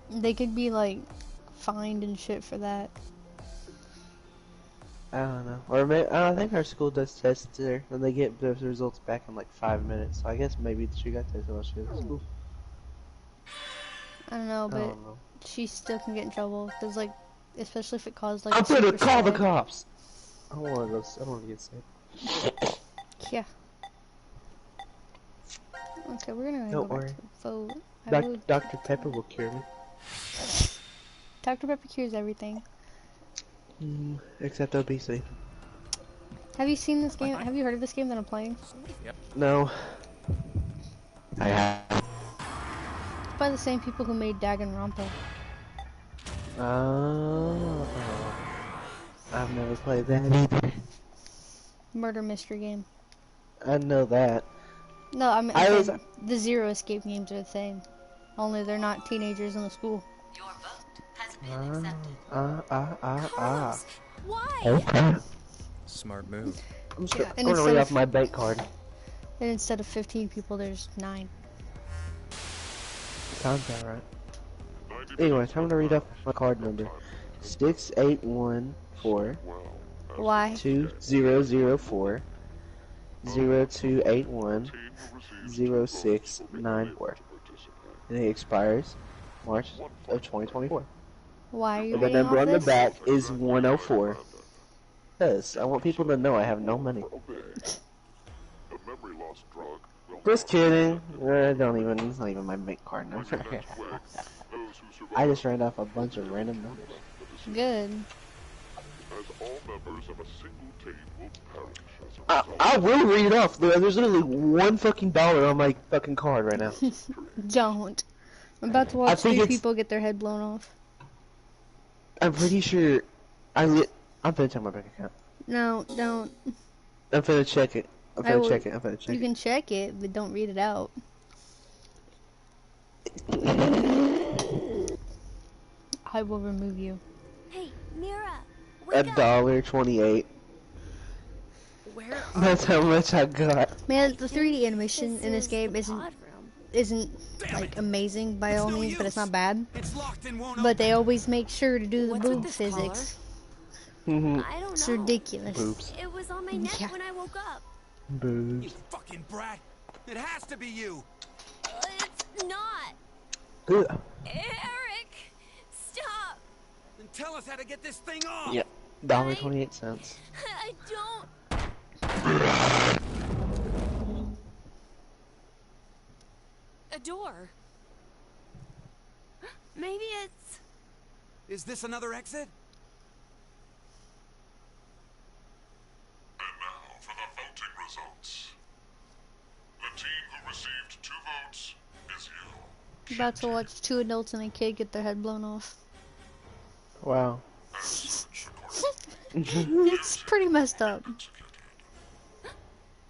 They could be like fined and shit for that. I don't know. Or maybe, I think our school does tests there, and they get the results back in like 5 minutes. So I guess maybe she got tested while she was at school. I don't know, but she still can get in trouble because, like, especially if it caused like. I'm gonna call the cops. I don't want to go. I don't want to get sick. Yeah. Okay, we're gonna Don't go worry. back to vote. I vote Dr. Pepper will cure me. Dr. Pepper cures everything. Except obesity. Have you seen this game? Have you heard of this game that I'm playing? Yep. No. I have. It's by the same people who made Danganronpa. Oh. I've never played that either. Murder mystery game. I know that. No, I mean, the Zero Escape games are the same. Only they're not teenagers in the school. Your vote has been accepted. Why? Okay. Smart move. I'm Yeah, and going to read off my bait card. And instead of 15 people, there's 9. Sounds alright. Anyways, I'm going to read off my card number. 6814 Why? 2004 0281 0694. And it expires March of 2024. Why are you And the reading number off on the this? back is 104. Because I want people to know I have no money. Just kidding. Don't even. It's not even my make card number. I just ran off a bunch of random numbers. Good. I will read it off. There's literally $1 fucking on my fucking card right now. Don't. I'm about to watch 3 people get their head blown off. I'm pretty sure. I'm finna check my bank account. No, don't. I'm finna check it. I'm finna check it. You can check it, but don't read it out. I will remove you. Hey, Mira. $1.28. Where? That's how much I got. Man, the 3D animation in this game isn't like amazing by all means, but it's not bad. But they always make sure to do the boob physics. I don't know. It's ridiculous. Boobs. It was on my neck when I woke up. Boobs. You fucking brat! It has to be you! It's not. Ugh. Eric, stop. Then tell us how to get this thing off! Yep. $1.28. I don't. A door. Maybe it's... Is this another exit? And now for the voting results. The team who received 2 votes is you. About to watch 2 adults and a kid get their head blown off. Wow. It's pretty messed up.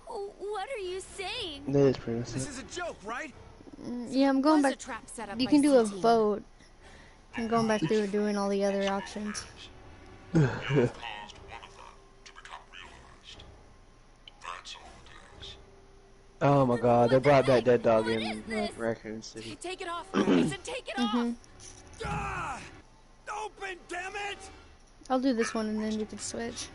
What are you saying? That is pretty This is a joke, right? Yeah, I'm going back. Trap set up You by can do a C-Team. vote. I'm going back through doing all the other options. Oh my god, they brought back that dog in Raccoon City. Take it off. I said take it off. Ah! Open, damn it! I'll do this one and then we can switch.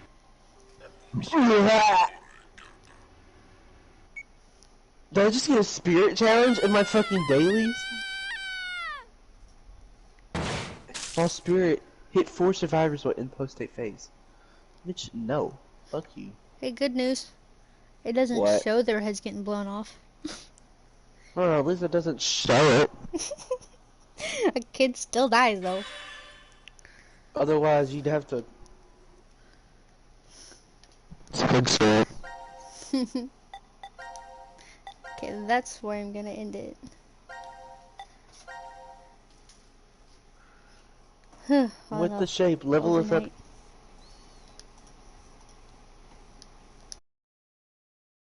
Did I just get a spirit challenge in my fucking dailies? While spirit hit 4 survivors in post-state phase. Bitch, no. Fuck you. Hey, good news. It doesn't What? show their heads getting blown off. Well, at least it doesn't show it. A kid still dies though. Otherwise, you'd have to... fix it. Okay, that's where I'm gonna end it. With the shape, level of